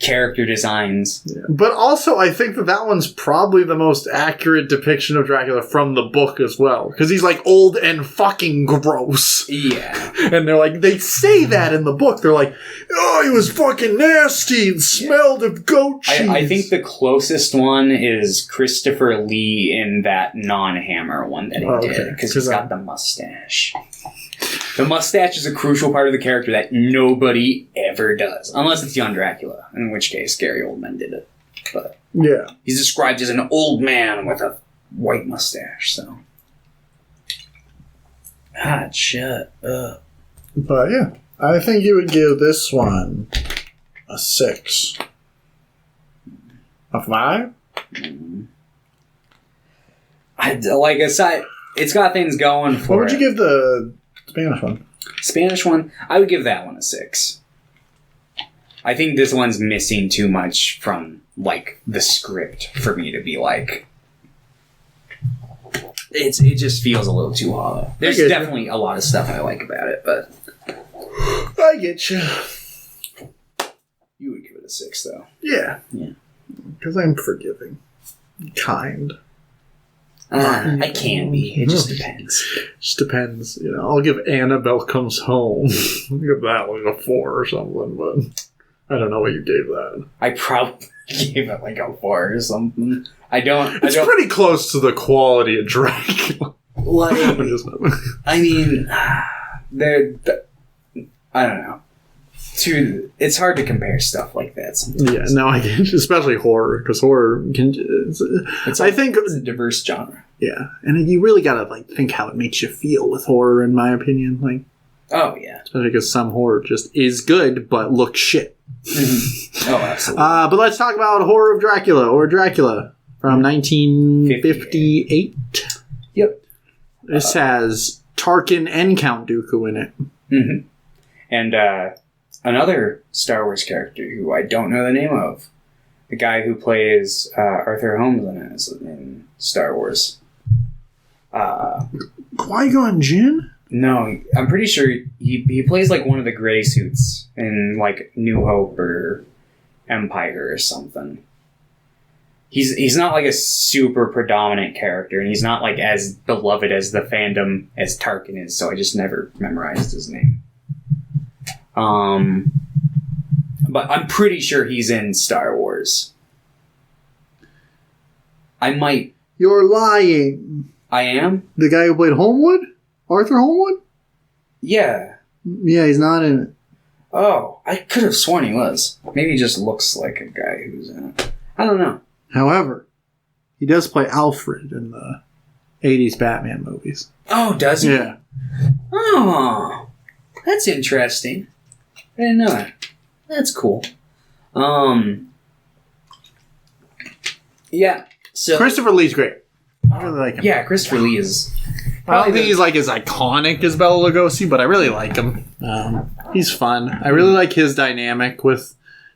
character designs. Yeah. But also, I think that one's probably the most accurate depiction of Dracula from the book as well, because he's old and fucking gross. Yeah, and they say that in the book. They're like, oh, he was fucking nasty and smelled of goat cheese. I think the closest one is Christopher Lee in that non-Hammer one that he did, because he's got the mustache. The mustache is a crucial part of the character that nobody ever does. Unless it's young Dracula, in which case Gary Oldman did it. But yeah, he's described as an old man with a white mustache, so... shut up. But yeah, I think you would give this one a 6. A 5? Like I said, it's got things going for it. What would you give the Spanish one? Spanish one, I would give that one a 6. I think this one's missing too much from, the script for me to be it just feels a little too hollow. There's definitely a lot of stuff I like about it, but... I get you. You would give it a 6, though. Yeah. Yeah. Because I'm forgiving. Kind. I can be. It just depends. Just depends. You know, I'll give Annabelle Comes Home. I'll give that like a 4 or something, but I don't know what you gave that. I probably gave it like a 4 or something. It's pretty close to the quality of Dracula. Like, I mean, I don't know. It's hard to compare stuff like that sometimes. Yeah, no, I can, especially horror, because horror can. I think it's a diverse genre. Yeah, and you really gotta like think how it makes you feel with horror, in my opinion. Like, oh yeah, especially because some horror just is good but looks shit. Mm-hmm. Oh, absolutely. But let's talk about Horror of Dracula or Dracula from 1958. Yep. This has Tarkin and Count Dooku in it. Mm-hmm. And another Star Wars character who I don't know the name of. The guy who plays Arthur Holmes in Star Wars. Qui-Gon Jinn? No, I'm pretty sure he plays like one of the gray suits in like New Hope or Empire or something. He's not like a super predominant character, and he's not like as beloved as the fandom as Tarkin is, so I just never memorized his name. But I'm pretty sure he's in Star Wars. I might... You're lying. I am? The guy who played Homewood? Arthur Homewood? Yeah. Yeah, he's not in it. Oh, I could have sworn he was. Maybe he just looks like a guy who's in it. I don't know. However, he does play Alfred in the 80s Batman movies. Oh, does he? Yeah. Oh, that's interesting. I didn't know that. That's cool. Yeah. So Christopher Lee's great. I really like him. Yeah, Christopher Lee is... I don't think he's like as iconic as Bela Lugosi, but I really like him. He's fun. I really like his dynamic with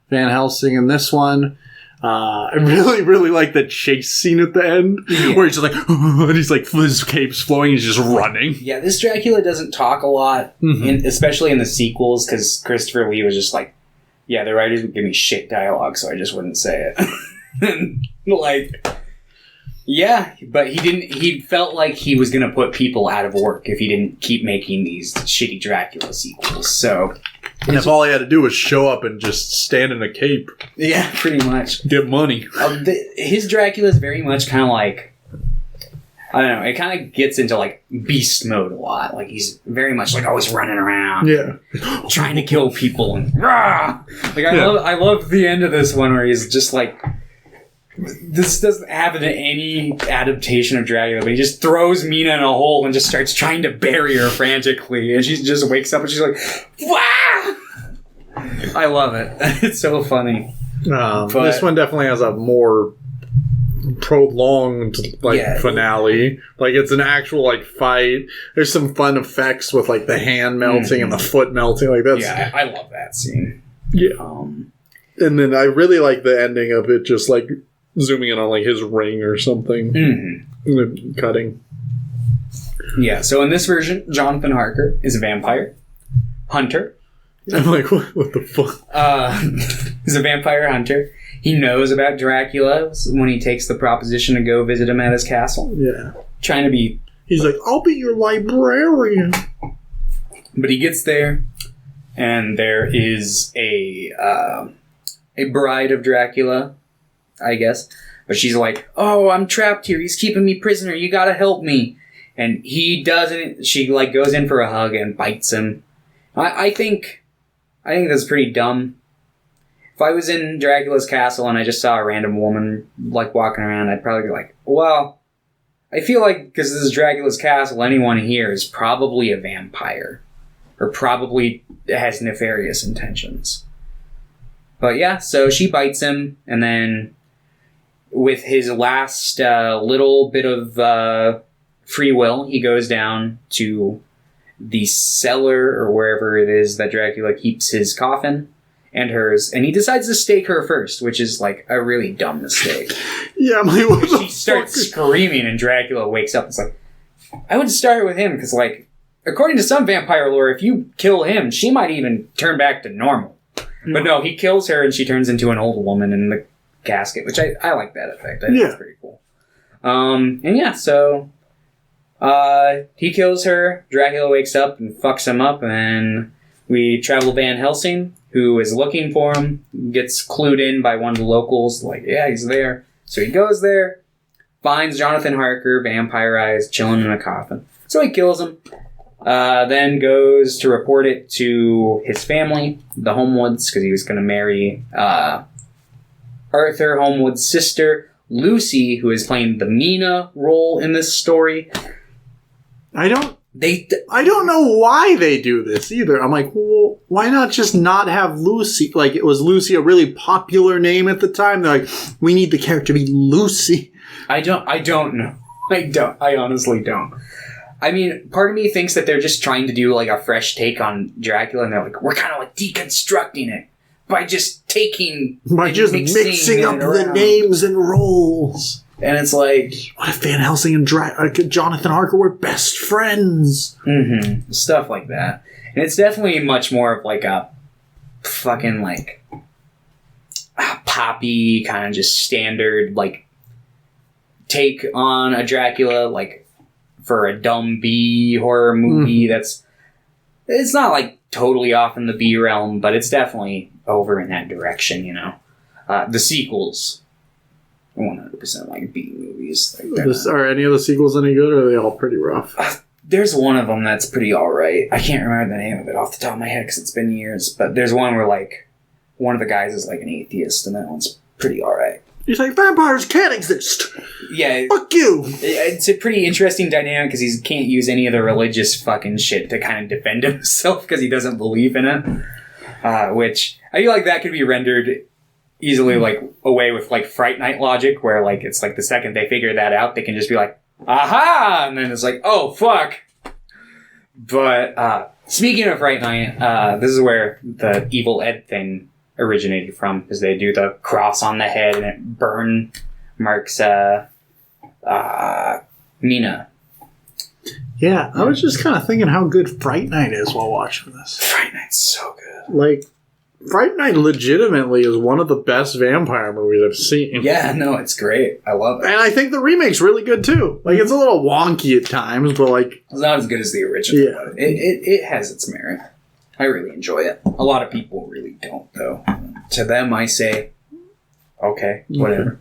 Van Helsing in this one. I really, really like the chase scene at the end where he's just like, and he's like, his cape's flowing, he's just running. Yeah, this Dracula doesn't talk a lot, especially in the sequels, because Christopher Lee was just like, yeah, the writers would give me shit dialogue, so I just wouldn't say it. Like, yeah, but he felt like he was going to put people out of work if he didn't keep making these shitty Dracula sequels, so... And if all he had to do was show up and just stand in a cape. Yeah, pretty much. Get money. His Dracula is very much kind of like... I don't know, it kind of gets into like beast mode a lot. Like he's very much like always running around. Yeah. Trying to kill people and... Rah! Like I love the end of this one where he's just like... This doesn't have any adaptation of Dracula, but he just throws Mina in a hole and just starts trying to bury her frantically. And she just wakes up and she's like, "Wah!" I love it. It's so funny. This one definitely has a more prolonged finale. Like it's an actual like fight. There's some fun effects with like the hand melting and the foot melting. Like that's I love that scene. Yeah. And then I really like the ending of it, just like zooming in on like his ring or something. Mm-hmm. Cutting. Yeah, so in this version, Jonathan Harker is a vampire hunter. I'm like, what the fuck? He's a vampire hunter. He knows about Dracula when he takes the proposition to go visit him at his castle. Yeah. Trying to be... He's like, I'll be your librarian. But he gets there, and there is a bride of Dracula, I guess. But she's like, oh, I'm trapped here. He's keeping me prisoner. You gotta help me. And he doesn't. She like goes in for a hug and bites him. I think that's pretty dumb. If I was in Dracula's castle and I just saw a random woman like walking around, I'd probably be like, well, I feel like because this is Dracula's castle, anyone here is probably a vampire. Or probably has nefarious intentions. But yeah, so she bites him, and then with his last little bit of free will, he goes down to the cellar or wherever it is that Dracula keeps his coffin and hers, and he decides to stake her first, which is like a really dumb mistake. Yeah, I'm like, what the She starts screaming, and Dracula wakes up and is like, I would start with him, because like, according to some vampire lore, if you kill him, she might even turn back to normal. But no, he kills her and she turns into an old woman in the casket, which I like that effect. I think it's pretty cool. And yeah, so he kills her. Dracula wakes up and fucks him up, and then we travel Van Helsing, who is looking for him, gets clued in by one of the locals, like, yeah, he's there. So he goes there, finds Jonathan Harker, vampirized, chilling in a coffin. So he kills him, then goes to report it to his family, the Homewoods, because he was going to marry Arthur Homewood's sister, Lucy, who is playing the Mina role in this story. I don't know why they do this either. I'm like, well, why not just not have Lucy? Like, was Lucy a really popular name at the time? They're like, we need the character to be Lucy. I don't know. I honestly don't. I mean, part of me thinks that they're just trying to do like a fresh take on Dracula, and they're like, we're kind of like deconstructing it by just mixing up the names and roles. And it's like, what if Van Helsing and Jonathan Harker were best friends? Mm-hmm. Stuff like that. And it's definitely much more of like a fucking like poppy kind of just standard like take on a Dracula, like for a dumb B horror movie. It's not like totally off in the B realm, but it's definitely over in that direction, you know. The sequels 100% like B movies. Like are any of the sequels any good, or are they all pretty rough? There's one of them that's pretty alright. I can't remember the name of it off the top of my head because it's been years, but there's one where like one of the guys is like an atheist, and that one's pretty alright. He's like, vampires can't exist. Yeah. Fuck you. It's a pretty interesting dynamic because he can't use any of the religious fucking shit to kind of defend himself because he doesn't believe in it. Which I feel like that could be rendered easily like away with like Fright Night logic, where like it's like the second they figure that out, they can just be like, aha! And then it's like, oh, fuck. But speaking of Fright Night, this is where the Evil Ed thing originated from, because they do the cross on the head and it burn marks Mina. Yeah, I was just kind of thinking how good Fright Night is while watching this. Fright Night's so good. Like, Fright Night legitimately is one of the best vampire movies I've seen. Yeah, no, it's great. I love it. And I think the remake's really good too. Like, it's a little wonky at times, but like... It's not as good as the original, but it has its merit. I really enjoy it. A lot of people really don't, though. To them, I say, okay, whatever.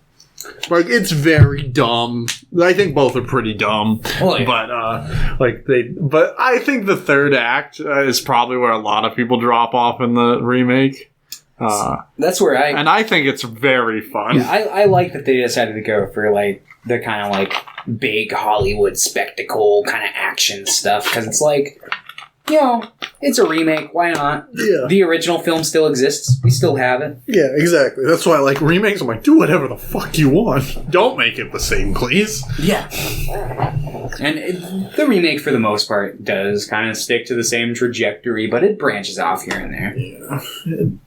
Like, it's very dumb. I think both are pretty dumb. Oh, yeah. But I think the third act is probably where a lot of people drop off in the remake. That's where and I think it's very fun. Yeah, I like that they decided to go for like the kind of like big Hollywood spectacle kind of action stuff, because it's like, you know, it's a remake. Why not? Yeah. The original film still exists. We still have it. Yeah, exactly. That's why I like remakes. I'm like, do whatever the fuck you want. Don't make it the same, please. Yeah. And the remake, for the most part, does kind of stick to the same trajectory, but it branches off here and there. Yeah.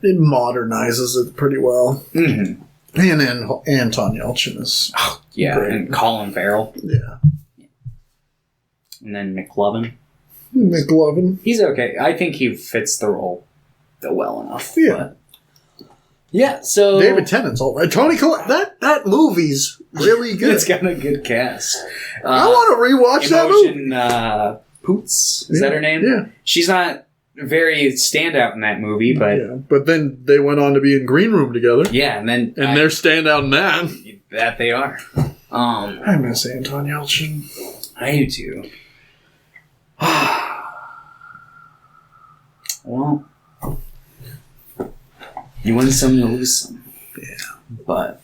It modernizes it pretty well. Mm-hmm. And then Anton Yelchin is great. And Colin Farrell. Yeah. And then McLovin. He's okay. I think he fits the role well enough. Yeah. But yeah, so... David Tennant's all right. Toni Collette, that movie's really good. It's got a good cast. I want to rewatch that movie. Poots, is that her name? Yeah. She's not very standout in that movie, but... Yeah, but then they went on to be in Green Room together. Yeah, and then... And they're standout in that. That they are. I miss Anton Yelchin. I do too. Well, you win some, you lose some. Yeah. But,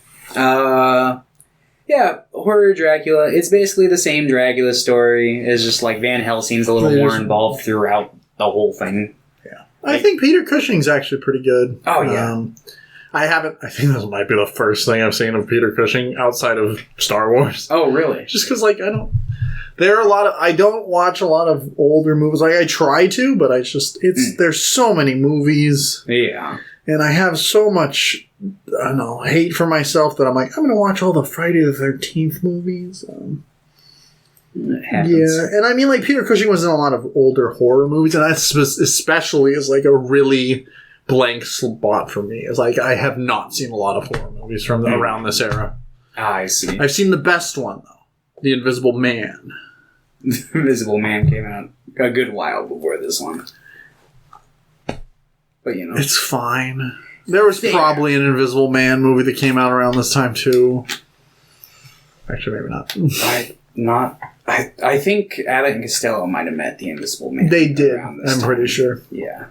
yeah, horror Dracula. It's basically the same Dracula story. It's just like Van Helsing's a little more involved throughout the whole thing. Yeah. I think Peter Cushing's actually pretty good. Oh, yeah. I think this might be the first thing I've seen of Peter Cushing outside of Star Wars. Oh, really? Just because, like, I don't watch a lot of older movies. Like, I try to, but there's so many movies. Yeah. And I have so much, I don't know, hate for myself that I'm like, I'm going to watch all the Friday the 13th movies. It happens. Yeah. And I mean, like, Peter Cushing was in a lot of older horror movies, and that especially is like a really blank spot for me. It's like, I have not seen a lot of horror movies from around this era. I see. I've seen the best one, though. The Invisible Man. The Invisible Man came out a good while before this one. But, you know. It's fine. There was probably an Invisible Man movie that came out around this time, too. Actually, maybe not. I think Abbott and Costello might have met the Invisible Man. They did. I'm pretty sure. Yeah.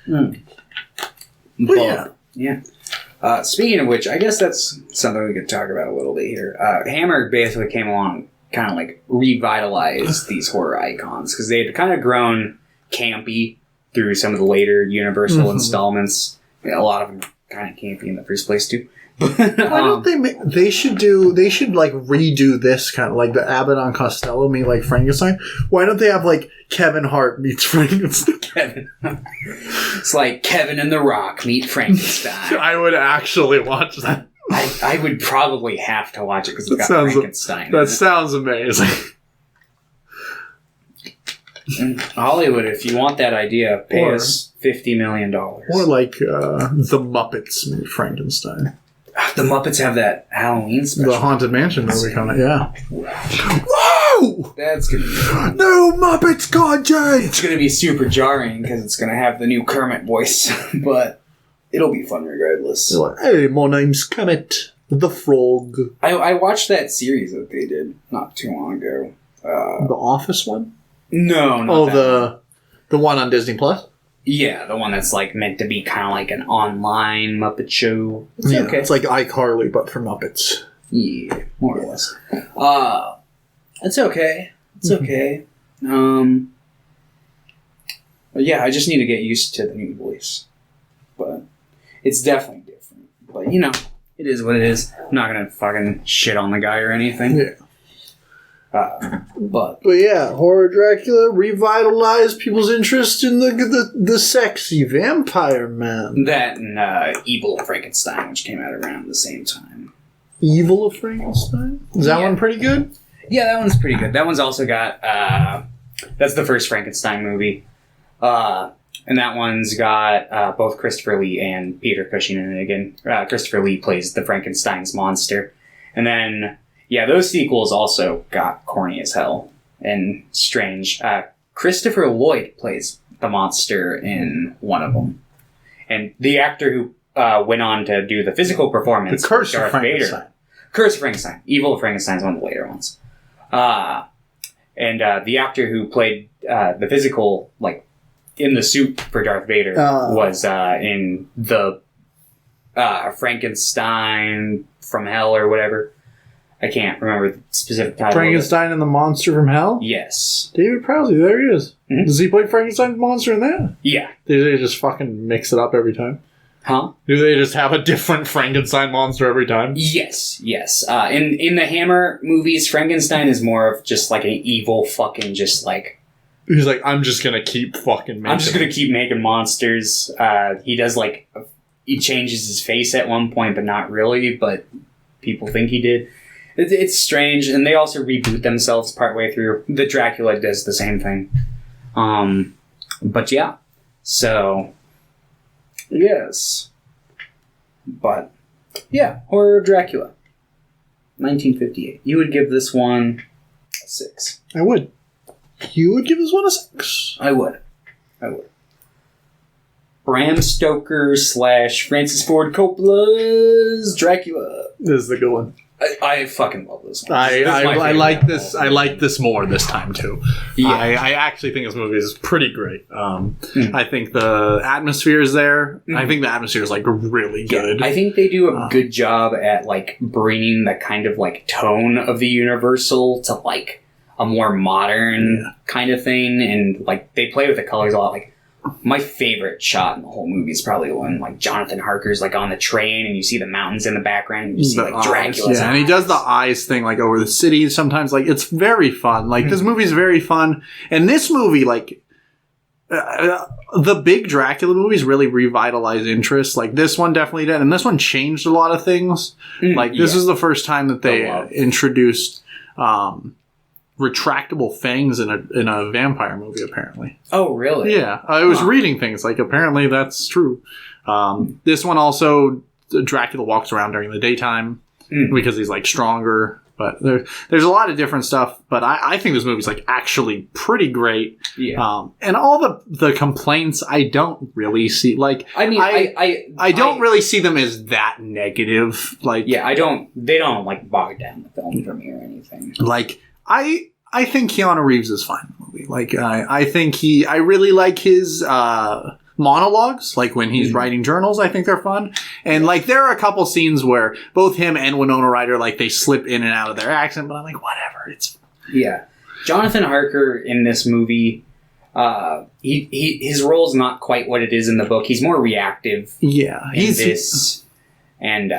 But yeah. Speaking of which, I guess that's something we could talk about a little bit here. Hammer basically came along, kind of like revitalized these horror icons because they had kind of grown campy through some of the later Universal installments. I mean, a lot of them kind of campy in the first place too. Why don't they should like redo this kind of like the Abbott on Costello meet like Frankenstein. Why don't they have like Kevin Hart meets Frankenstein? It's like Kevin and the Rock meet Frankenstein. I would actually watch that. I would probably have to watch it because it's got Frankenstein. That sounds amazing. In Hollywood, if you want that idea, pay us $50 million. Or like the Muppets meet Frankenstein. The Muppets have that Halloween special. The Haunted Mansion movie coming, yeah. Whoa! That's going to be... No Muppets Conjure! It's going to be super jarring because it's going to have the new Kermit voice, but it'll be fun regardless. They're like, hey, my name's Kermit the Frog. I watched that series that they did not too long ago. The Office one? No, not the one on Disney Plus? Yeah, the one that's like meant to be kind of like an online Muppet show. It's okay. It's like iCarly, but for Muppets. Yeah, more or less. It's okay. It's okay. But yeah, I just need to get used to the new voice. But it's definitely different. But you know, it is what it is. I'm not gonna fucking shit on the guy or anything. Yeah. But yeah, Horror Dracula revitalized people's interest in the sexy vampire man. That and Evil of Frankenstein, which came out around the same time. Evil of Frankenstein? Is that one pretty good? Yeah, that one's pretty good. That one's also got that's the first Frankenstein movie. And that one's got both Christopher Lee and Peter Cushing in it again. Christopher Lee plays the Frankenstein's monster. And then yeah, those sequels also got corny as hell and strange. Christopher Lloyd plays the monster in one of them. And the actor who went on to do the physical performance... The Curse of Frankenstein. Vader. Curse of Frankenstein. Evil of Frankenstein is one of the later ones. And the actor who played the physical, like, in the suit for Darth Vader was in the Frankenstein from Hell or whatever. I can't remember the specific title. Frankenstein and the Monster from Hell? Yes. David Prowse, there he is. Mm-hmm. Does he play Frankenstein's monster in that? Yeah. Do they just fucking mix it up every time? Huh? Do they just have a different Frankenstein monster every time? Yes. In the Hammer movies, Frankenstein is more of just like an evil fucking just like... He's like, I'm just gonna keep fucking making... I'm just gonna keep making monsters. He does like... He changes his face at one point, but not really, but people think he did. It's strange, and they also reboot themselves partway through. The Dracula does the same thing. But yeah. So, yes. But, yeah, Horror of Dracula. 1958. You would give this one a 6. I would. You would give this one a 6? I would. Bram Stoker / Francis Ford Coppola's Dracula. This is the good one. I fucking love this one. I like this. I like this more this time too. Yeah. I actually think this movie is pretty great. I think the atmosphere is there. I think the atmosphere is like really good. Yeah, I think they do a good job at like bringing the kind of like tone of the Universal to like a more modern kind of thing, and like they play with the colors a lot. Like my favorite shot in the whole movie is probably when like Jonathan Harker's like on the train and you see the mountains in the background and you see like Dracula's eyes. And he does the eyes thing like over the city sometimes. Like it's very fun. Like this movie's very fun. And this movie, like the big Dracula movies really revitalize interest. Like this one definitely did. And this one changed a lot of things. Like this is the first time that they introduced retractable fangs in a vampire movie, apparently. Oh, really? Yeah. I was reading things. Like, apparently that's true. This one also, Dracula walks around during the daytime because he's, like, stronger. But there's a lot of different stuff. But I think this movie's like actually pretty great. Yeah. And all the complaints I don't really see. Like, I mean, I don't really see them as that negative. Like, yeah, they don't like bog down the film for me or anything. Like, I think Keanu Reeves is fine in the movie. Like, I think I really like his monologues. Like, when he's writing journals, I think they're fun. And, like, there are a couple scenes where both him and Winona Ryder, like, they slip in and out of their accent, but I'm like, whatever. It's... Yeah. Jonathan Harker in this movie, his role's not quite what it is in the book. He's more reactive. Yeah. He's this. And,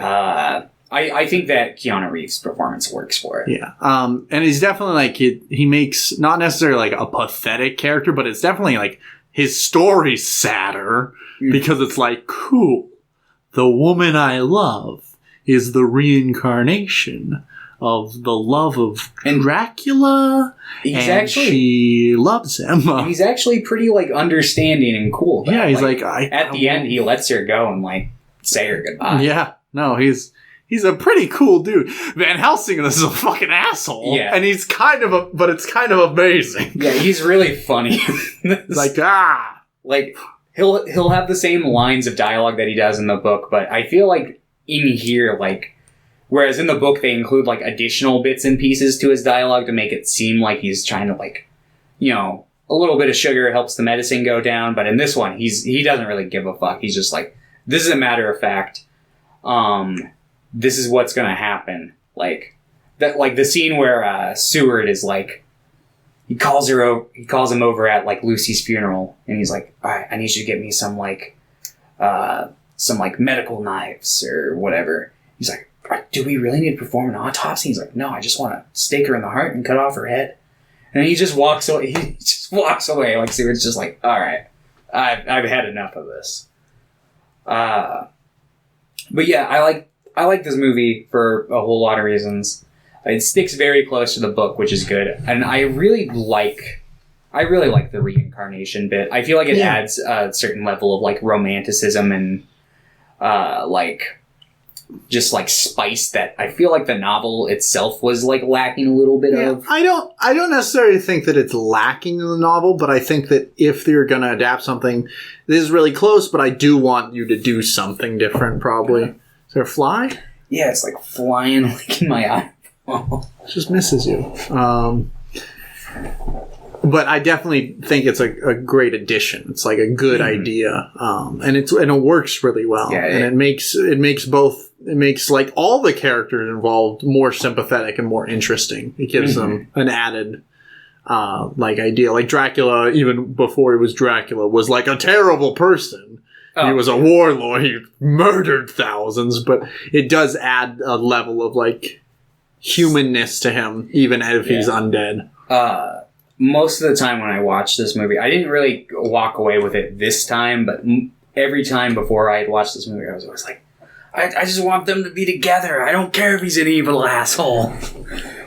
I think that Keanu Reeves' performance works for it. Yeah. And he's definitely like, he makes not necessarily like a pathetic character, but it's definitely like his story's sadder because it's like, cool, the woman I love is the reincarnation of the love of Dracula, and she loves him. He's actually pretty like understanding and cool. Yeah, he's like at the end, he lets her go and like say her goodbye. Yeah, no, he's a pretty cool dude. Van Helsing, this is a fucking asshole. Yeah. And he's but it's kind of amazing. Yeah, he's really funny. Like, Like, he'll have the same lines of dialogue that he does in the book, but I feel like in here, like, whereas in the book they include, like, additional bits and pieces to his dialogue to make it seem like he's trying to, like, you know, a little bit of sugar helps the medicine go down, but in this one, he doesn't really give a fuck. He's just like, this is a matter of fact. This is what's gonna happen. Like that, like the scene where Seward is like, he calls him over at like Lucy's funeral, and he's like, "All right, I need you to get me some medical knives or whatever." He's like, "Do we really need to perform an autopsy?" He's like, "No, I just want to stake her in the heart and cut off her head." And he just walks away. He just walks away. Like Seward's just like, "All right, I've had enough of this." But yeah, I like this movie for a whole lot of reasons. It sticks very close to the book, which is good, and I really like the reincarnation bit. I feel like it adds a certain level of like romanticism and like just like spice that I feel like the novel itself was like lacking a little bit of. I don't necessarily think that it's lacking in the novel, but I think that if they're going to adapt something, this is really close. But I do want you to do something different, probably. Is there a fly? Yeah, it's like flying like in my eye. It just misses you. But I definitely think it's a great addition. It's like a good idea, and it works really well. Yeah, and it makes like all the characters involved more sympathetic and more interesting. It gives them an added like idea. Like Dracula, even before he was Dracula, was like a terrible person. He was a warlord. He murdered thousands, but it does add a level of like humanness to him, even if he's undead. Most of the time when I watched this movie, I didn't really walk away with it this time, but every time before I had watched this movie, I was always like, I just want them to be together. I don't care if he's an evil asshole.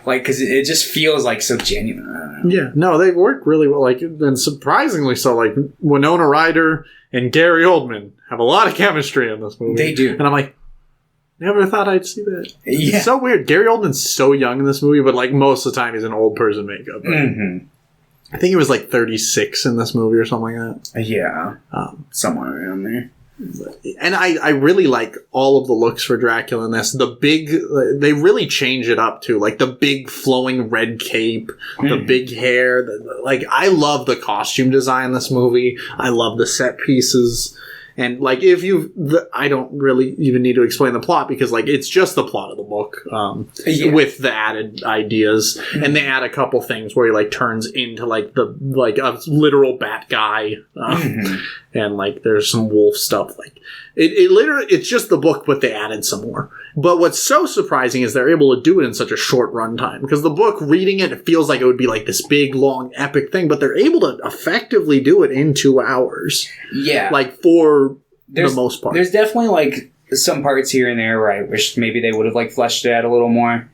Like, because it just feels like so genuine. Yeah, no, they work really well. Like, and surprisingly so. Like Winona Ryder and Gary Oldman have a lot of chemistry in this movie. They do, and I'm like, never thought I'd see that. Yeah. It's so weird. Gary Oldman's so young in this movie, but like most of the time he's in old person makeup. Mm-hmm. I think he was like 36 in this movie or something like that. Yeah. Somewhere around there. And I really like all of the looks for Dracula in this. They really change it up too. Like the big flowing red cape, the big hair. Like I love the costume design in this movie. I love the set pieces. And like I don't really even need to explain the plot because like it's just the plot of the book with the added ideas, and they add a couple things where he like turns into like a literal bat guy, and like there's some wolf stuff. Like it literally it's just the book, but they added some more. But what's so surprising is they're able to do it in such a short runtime because the book, reading it feels like it would be like this big long epic thing, but they're able to effectively do it in 2 hours. Yeah, like for the most part. There's definitely like some parts here and there where I wish maybe they would have like fleshed it out a little more.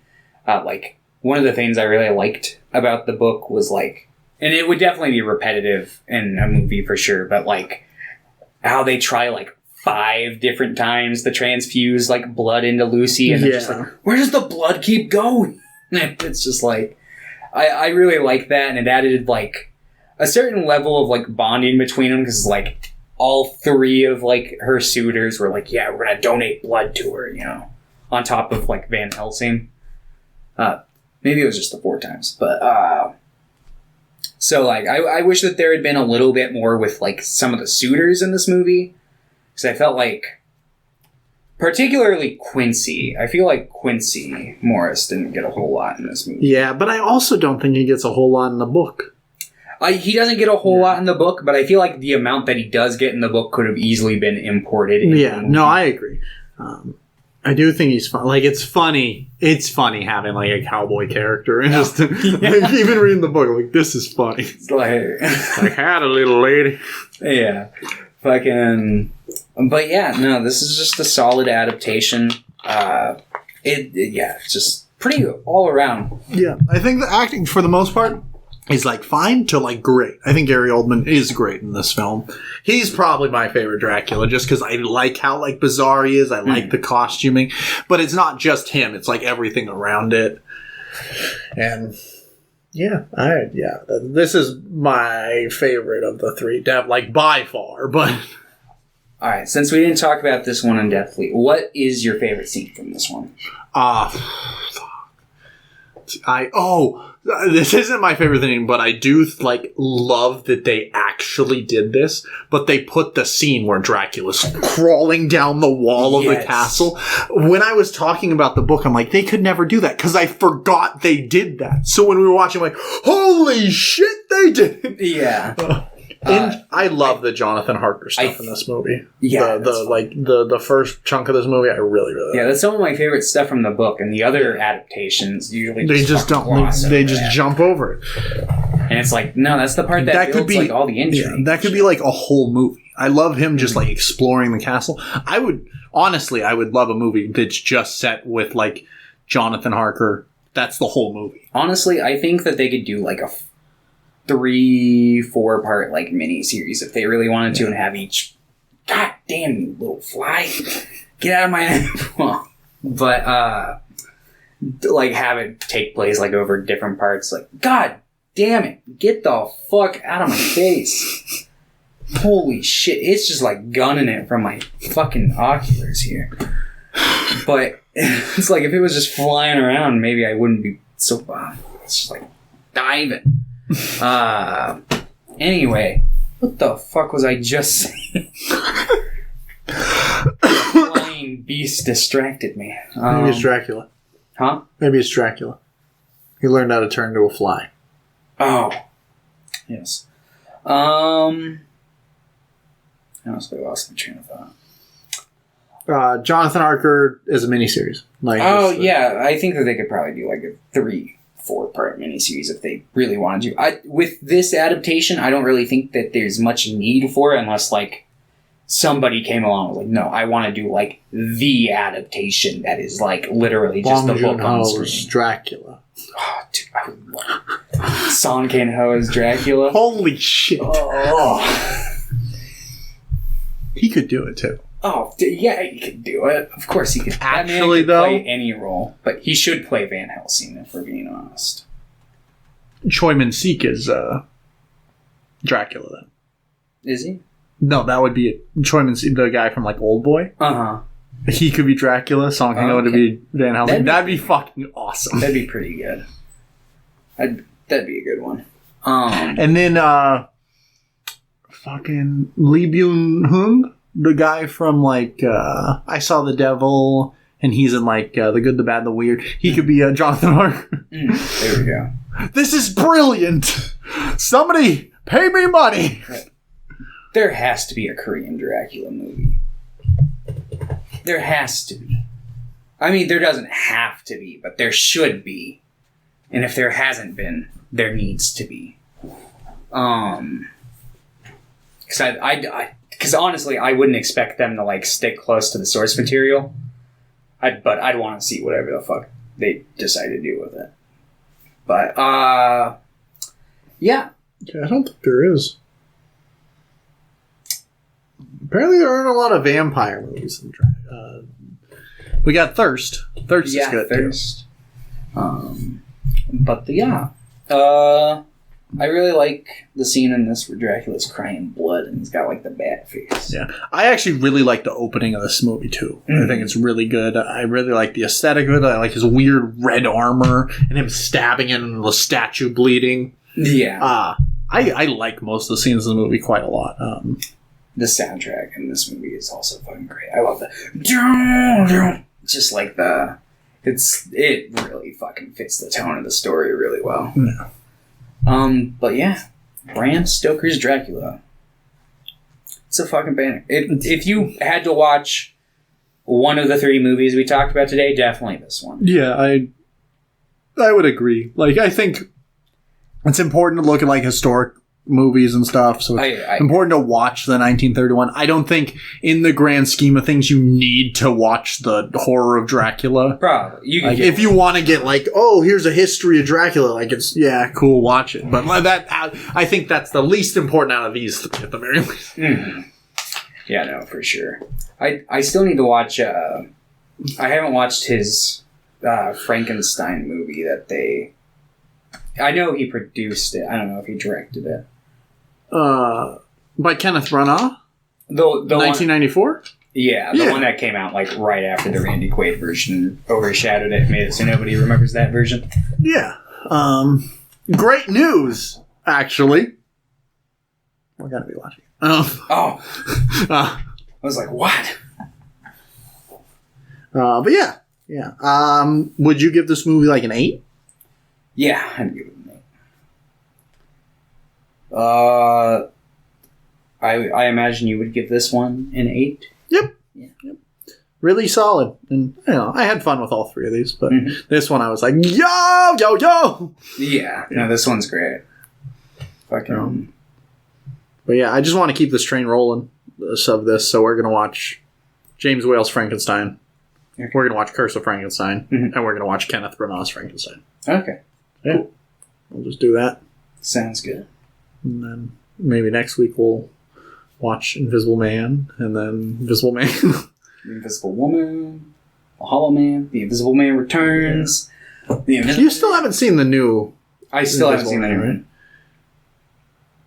Like one of the things I really liked about the book was like, and it would definitely be repetitive in a movie for sure, but like how they try like 5 different times to transfuse like blood into Lucy, and they're just like, where does the blood keep going? It's just like, I really like that, and it added like a certain level of like bonding between them, because like all three of like her suitors were like, yeah, we're gonna donate blood to her, you know, on top of like Van Helsing. Maybe it was just the 4 times, but so like I wish that there had been a little bit more with like some of the suitors in this movie, because I felt like, particularly Quincy. I feel like Quincy Morris didn't get a whole lot in this movie. Yeah, but I also don't think he gets a whole lot in the book. He doesn't get a whole lot in the book, but I feel like the amount that he does get in the book could have easily been imported. Yeah, no, I agree. I do think he's fun. Like, it's funny. It's funny having like a cowboy character, and just like, even reading the book, like, this is funny. It's like, I had a little lady. Yeah, fucking. But yeah, no, this is just a solid adaptation. It's just pretty all around. Yeah, I think the acting for the most part is like fine to like great. I think Gary Oldman is great in this film. He's probably my favorite Dracula, just because I like how like bizarre he is. I like the costuming, but it's not just him. It's like everything around it. And yeah, this is my favorite of the 3, like by far. But all right, since we didn't talk about this one in depthly, what is your favorite scene from this one? This isn't my favorite thing, but I do like love that they actually did this. But they put the scene where Dracula's crawling down the wall of the castle. When I was talking about the book, I'm like, they could never do that, because I forgot they did that. So when we were watching, I'm like, holy shit, they did it. Yeah. And I love the Jonathan Harker stuff in this movie. Yeah, the first chunk of this movie, I really like. Yeah, that's some of my favorite stuff from the book, and the other adaptations usually they just don't. They just jump over it, and it's like, no, that's the part that builds, like, all the intrigue. Yeah, that could be like a whole movie. I love him just like exploring the castle. I would love a movie that's just set with like Jonathan Harker. That's the whole movie. Honestly, I think that they could do like a 3-4 part like mini series if they really wanted to, and have each. God damn, you little fly! Get out of my. But like have it take place like over different parts. Like, God damn it! Get the fuck out of my face! Holy shit! It's just like gunning it from my fucking oculars here. But it's like if it was just flying around, maybe I wouldn't be so. It's just like diving. Anyway, what the fuck was I just saying? Flying beast distracted me. Maybe it's Dracula. Huh? Maybe it's Dracula. He learned how to turn into a fly. Oh. Yes. I honestly lost my train of thought. Jonathan Harker is a miniseries. Like, yeah. I think that they could probably do like a 3-4 part miniseries if they really wanted to. With this adaptation, I don't really think that there's much need for it, unless like somebody came along and was like, no, I want to do like the adaptation that is like literally just the book on screen. Dracula. Oh, dude, I would love Song Kang-ho as Dracula. Holy shit. Oh. He could do it too. Oh, yeah, he could do it. Of course he could. Actually, could play any role, but he should play Van Helsing, if we're being honest. Choi Min-sik is Dracula, then. Is he? No, that would be it. Choi Min-sik, the guy from like Old Boy. Uh-huh. He could be Dracula. Song Kang-ho to be Van Helsing. That'd be fucking awesome. That'd be pretty good. That'd be a good one. And then fucking Lee Byung-hun, the guy from like I Saw the Devil, and he's in like The Good, the Bad, the Weird. He could be Jonathan Harker. There we go. This is brilliant. Somebody pay me money. There has to be a Korean Dracula movie. There has to be. I mean, there doesn't have to be, but there should be. And if there hasn't been, there needs to be. Because honestly, I wouldn't expect them to like stick close to the source material. But I'd want to see whatever the fuck they decide to do with it. But yeah. I don't think there is. Apparently, there aren't a lot of vampire movies in we got Thirst. Thirst is good. Thirst. But yeah. I really like the scene in this where Dracula's crying blood and he's got like the bat face. Yeah. I actually really like the opening of this movie too. Mm-hmm. I think it's really good. I really like the aesthetic of it. I like his weird red armor and him stabbing in the statue bleeding. Yeah. I like most of the scenes in the movie quite a lot. The soundtrack in this movie is also fucking great. I love that. Just like it really fucking fits the tone of the story really well. Yeah. But yeah, Bram Stoker's Dracula. It's a fucking banger. If you had to watch one of the 3 movies we talked about today, definitely this one. Yeah, I would agree. Like, I think it's important to look at like historic movies and stuff, so it's important to watch the 1931. I don't think in the grand scheme of things you need to watch the horror of Dracula. Probably. If you want to get like, oh, here's a history of Dracula, like it's, yeah, cool, watch it. But that, I think that's the least important out of these 3 at the very least. Mm-hmm. Yeah, no, for sure. I still need to watch, I haven't watched his Frankenstein movie that I know he produced it. I don't know if he directed it. By Kenneth Branagh? The 1994? Yeah, the one that came out like right after the Randy Quaid version overshadowed it, made it so nobody remembers that version. Yeah. Great news, actually. We're gonna be watching. I was like, what? But yeah. Would you give this movie like an 8? Yeah, I'd give it an 8. I imagine you would give this one an 8. Yep. Yeah. Yep. Really solid, and I had fun with all 3 of these, but this one I was like, yo. Yeah. No, this one's great. Fucking. But yeah, I just want to keep this train rolling of this, so we're gonna watch James Whale's Frankenstein. Okay. We're gonna watch Curse of Frankenstein, and we're gonna watch Kenneth Branagh's Frankenstein. Okay. Yeah. Cool. We'll just do that. Sounds good. And then maybe next week we'll watch Invisible Man, and then Invisible Man. The Invisible Woman, The Hollow Man, The Invisible Man Returns. Yeah. You still haven't seen the new... I still haven't seen the new one.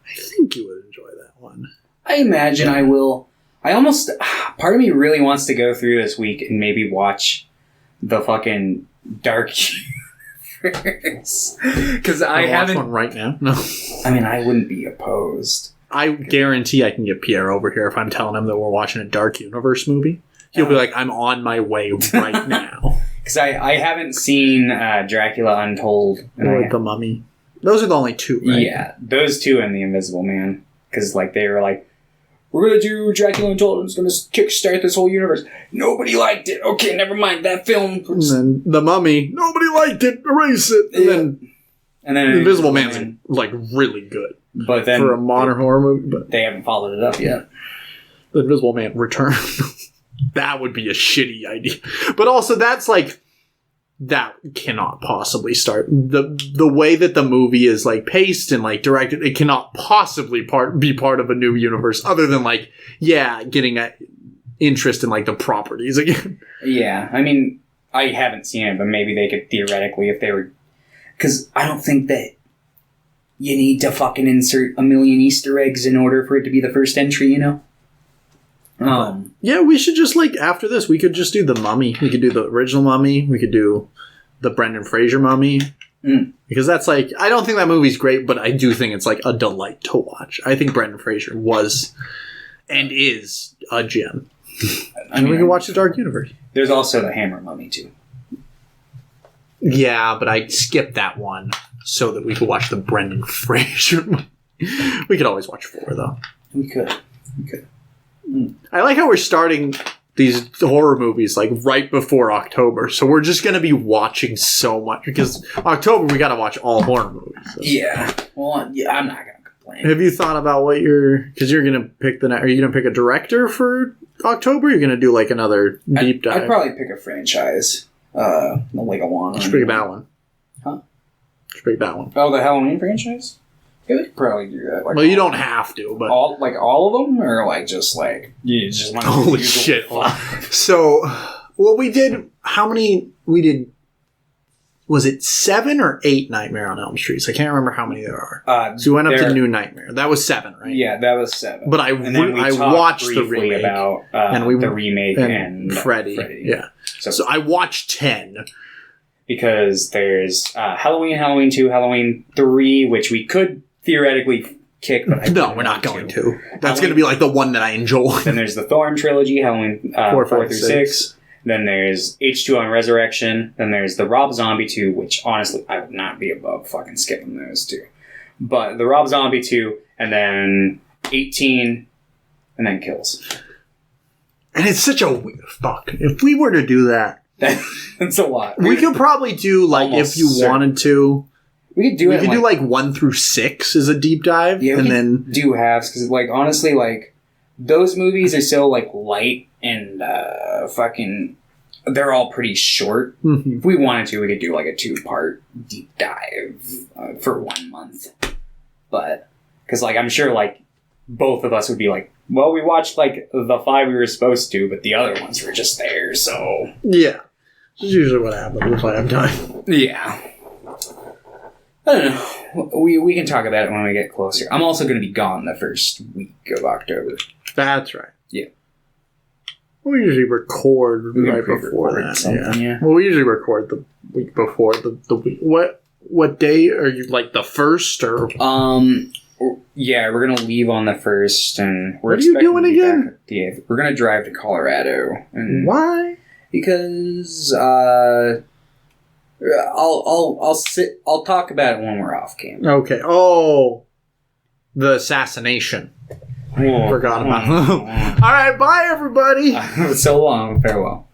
I think you would enjoy that one. I imagine I will. Part of me really wants to go through this week and maybe watch the fucking Dark Universe. Because I haven't... watch one right now? No. I mean, I wouldn't be opposed. I guarantee I can get Pierre over here if I'm telling him that we're watching a Dark Universe movie. He'll be like, I'm on my way right now. Because I haven't seen Dracula Untold. Or The Mummy. Those are the only 2, right? Yeah, those 2 and The Invisible Man. Because like they were like, we're going to do Dracula Untold and it's going to kickstart this whole universe. Nobody liked it. Okay, never mind. That film... And then The Mummy. Nobody liked it. Erase it. And then The Invisible Man's like really good. But then... for a modern horror movie. But they haven't followed it up yet. The Invisible Man Return. That would be a shitty idea. But also, that's like... that cannot possibly start. The way that the movie is like paced and like directed, it cannot possibly be part of a new universe other than like, getting an interest in like the properties again. Yeah, I mean, I haven't seen it, but maybe they could theoretically, if they were... Because I don't think that you need to fucking insert a million Easter eggs in order for it to be the first entry, you know? Yeah, we should just, like, after this, we could just do The Mummy. We could do the original Mummy. We could do the Brendan Fraser Mummy. Because that's, like, I don't think that movie's great, but I do think it's, like, a delight to watch. I think Brendan Fraser was and is a gem. I mean, we can watch The Dark Universe. There's also the Hammer Mummy, too. Yeah, but I skipped that one so that we could watch the Brendan Fraser Mummy. We could always watch 4, though. We could. I like how we're starting these horror movies like right before October, so we're just going to be watching so much because October we got to watch all horror movies. So. Yeah, well, yeah, I'm not going to complain. Have you thought about what because you're going to pick are you going to pick a director for October? Or you're going to do like another deep dive? I'd probably pick a franchise, like a one. Just pick that one. Huh? Just pick that one. Oh, the Halloween franchise. Yeah, we could probably do that. Like, well, you don't have to, but all of them, or like just like you just want to holy shit. So, well, we did. How many? We did Was it 7 or 8 Nightmare on Elm Streets? I can't remember how many there are. So we went up to New Nightmare. That was 7, right? Yeah, that was 7. But I watched the remake about the remake and Freddy. Yeah. So I watched 10 because there's Halloween, Halloween 2, Halloween 3, which we could theoretically kick. But no, we're not going to. That's going to be like the one that I enjoy. Then there's the Thorn trilogy, Halloween 4 through 6. Then there's H2 on Resurrection. Then there's the Rob Zombie 2, which honestly, I would not be above fucking skipping those two. But the Rob Zombie 2, and then 18, and then Kills. And it's such a weird fuck. If we were to do that, that's a lot. We could probably do, like, if you wanted to. We could do it. We could do, like, 1 through 6 as a deep dive. Yeah, and then do halves, because, like, honestly, like, those movies are so, like, light and fucking... They're all pretty short. Mm-hmm. If we wanted to, we could do, like, a 2-part deep dive for 1 month. But... Because, like, I'm sure, like, both of us would be like, well, we watched, like, the 5 we were supposed to, but the other ones were just there, so... Yeah. That's usually what happens if I have time. Yeah. I don't know. We can talk about it when we get closer. I'm also going to be gone the first week of October. That's right. Yeah. We usually record right before that. Yeah. Well, we usually record the week before the week. What day are you, like, the 1st or? Yeah, we're gonna leave on the 1st, and we're. What are you doing again? The 8th. We're gonna drive to Colorado. And why? Because I'll talk about it when we're off camera. Okay. Oh, the assassination. Forgot about it. All right, bye everybody. So long. Farewell.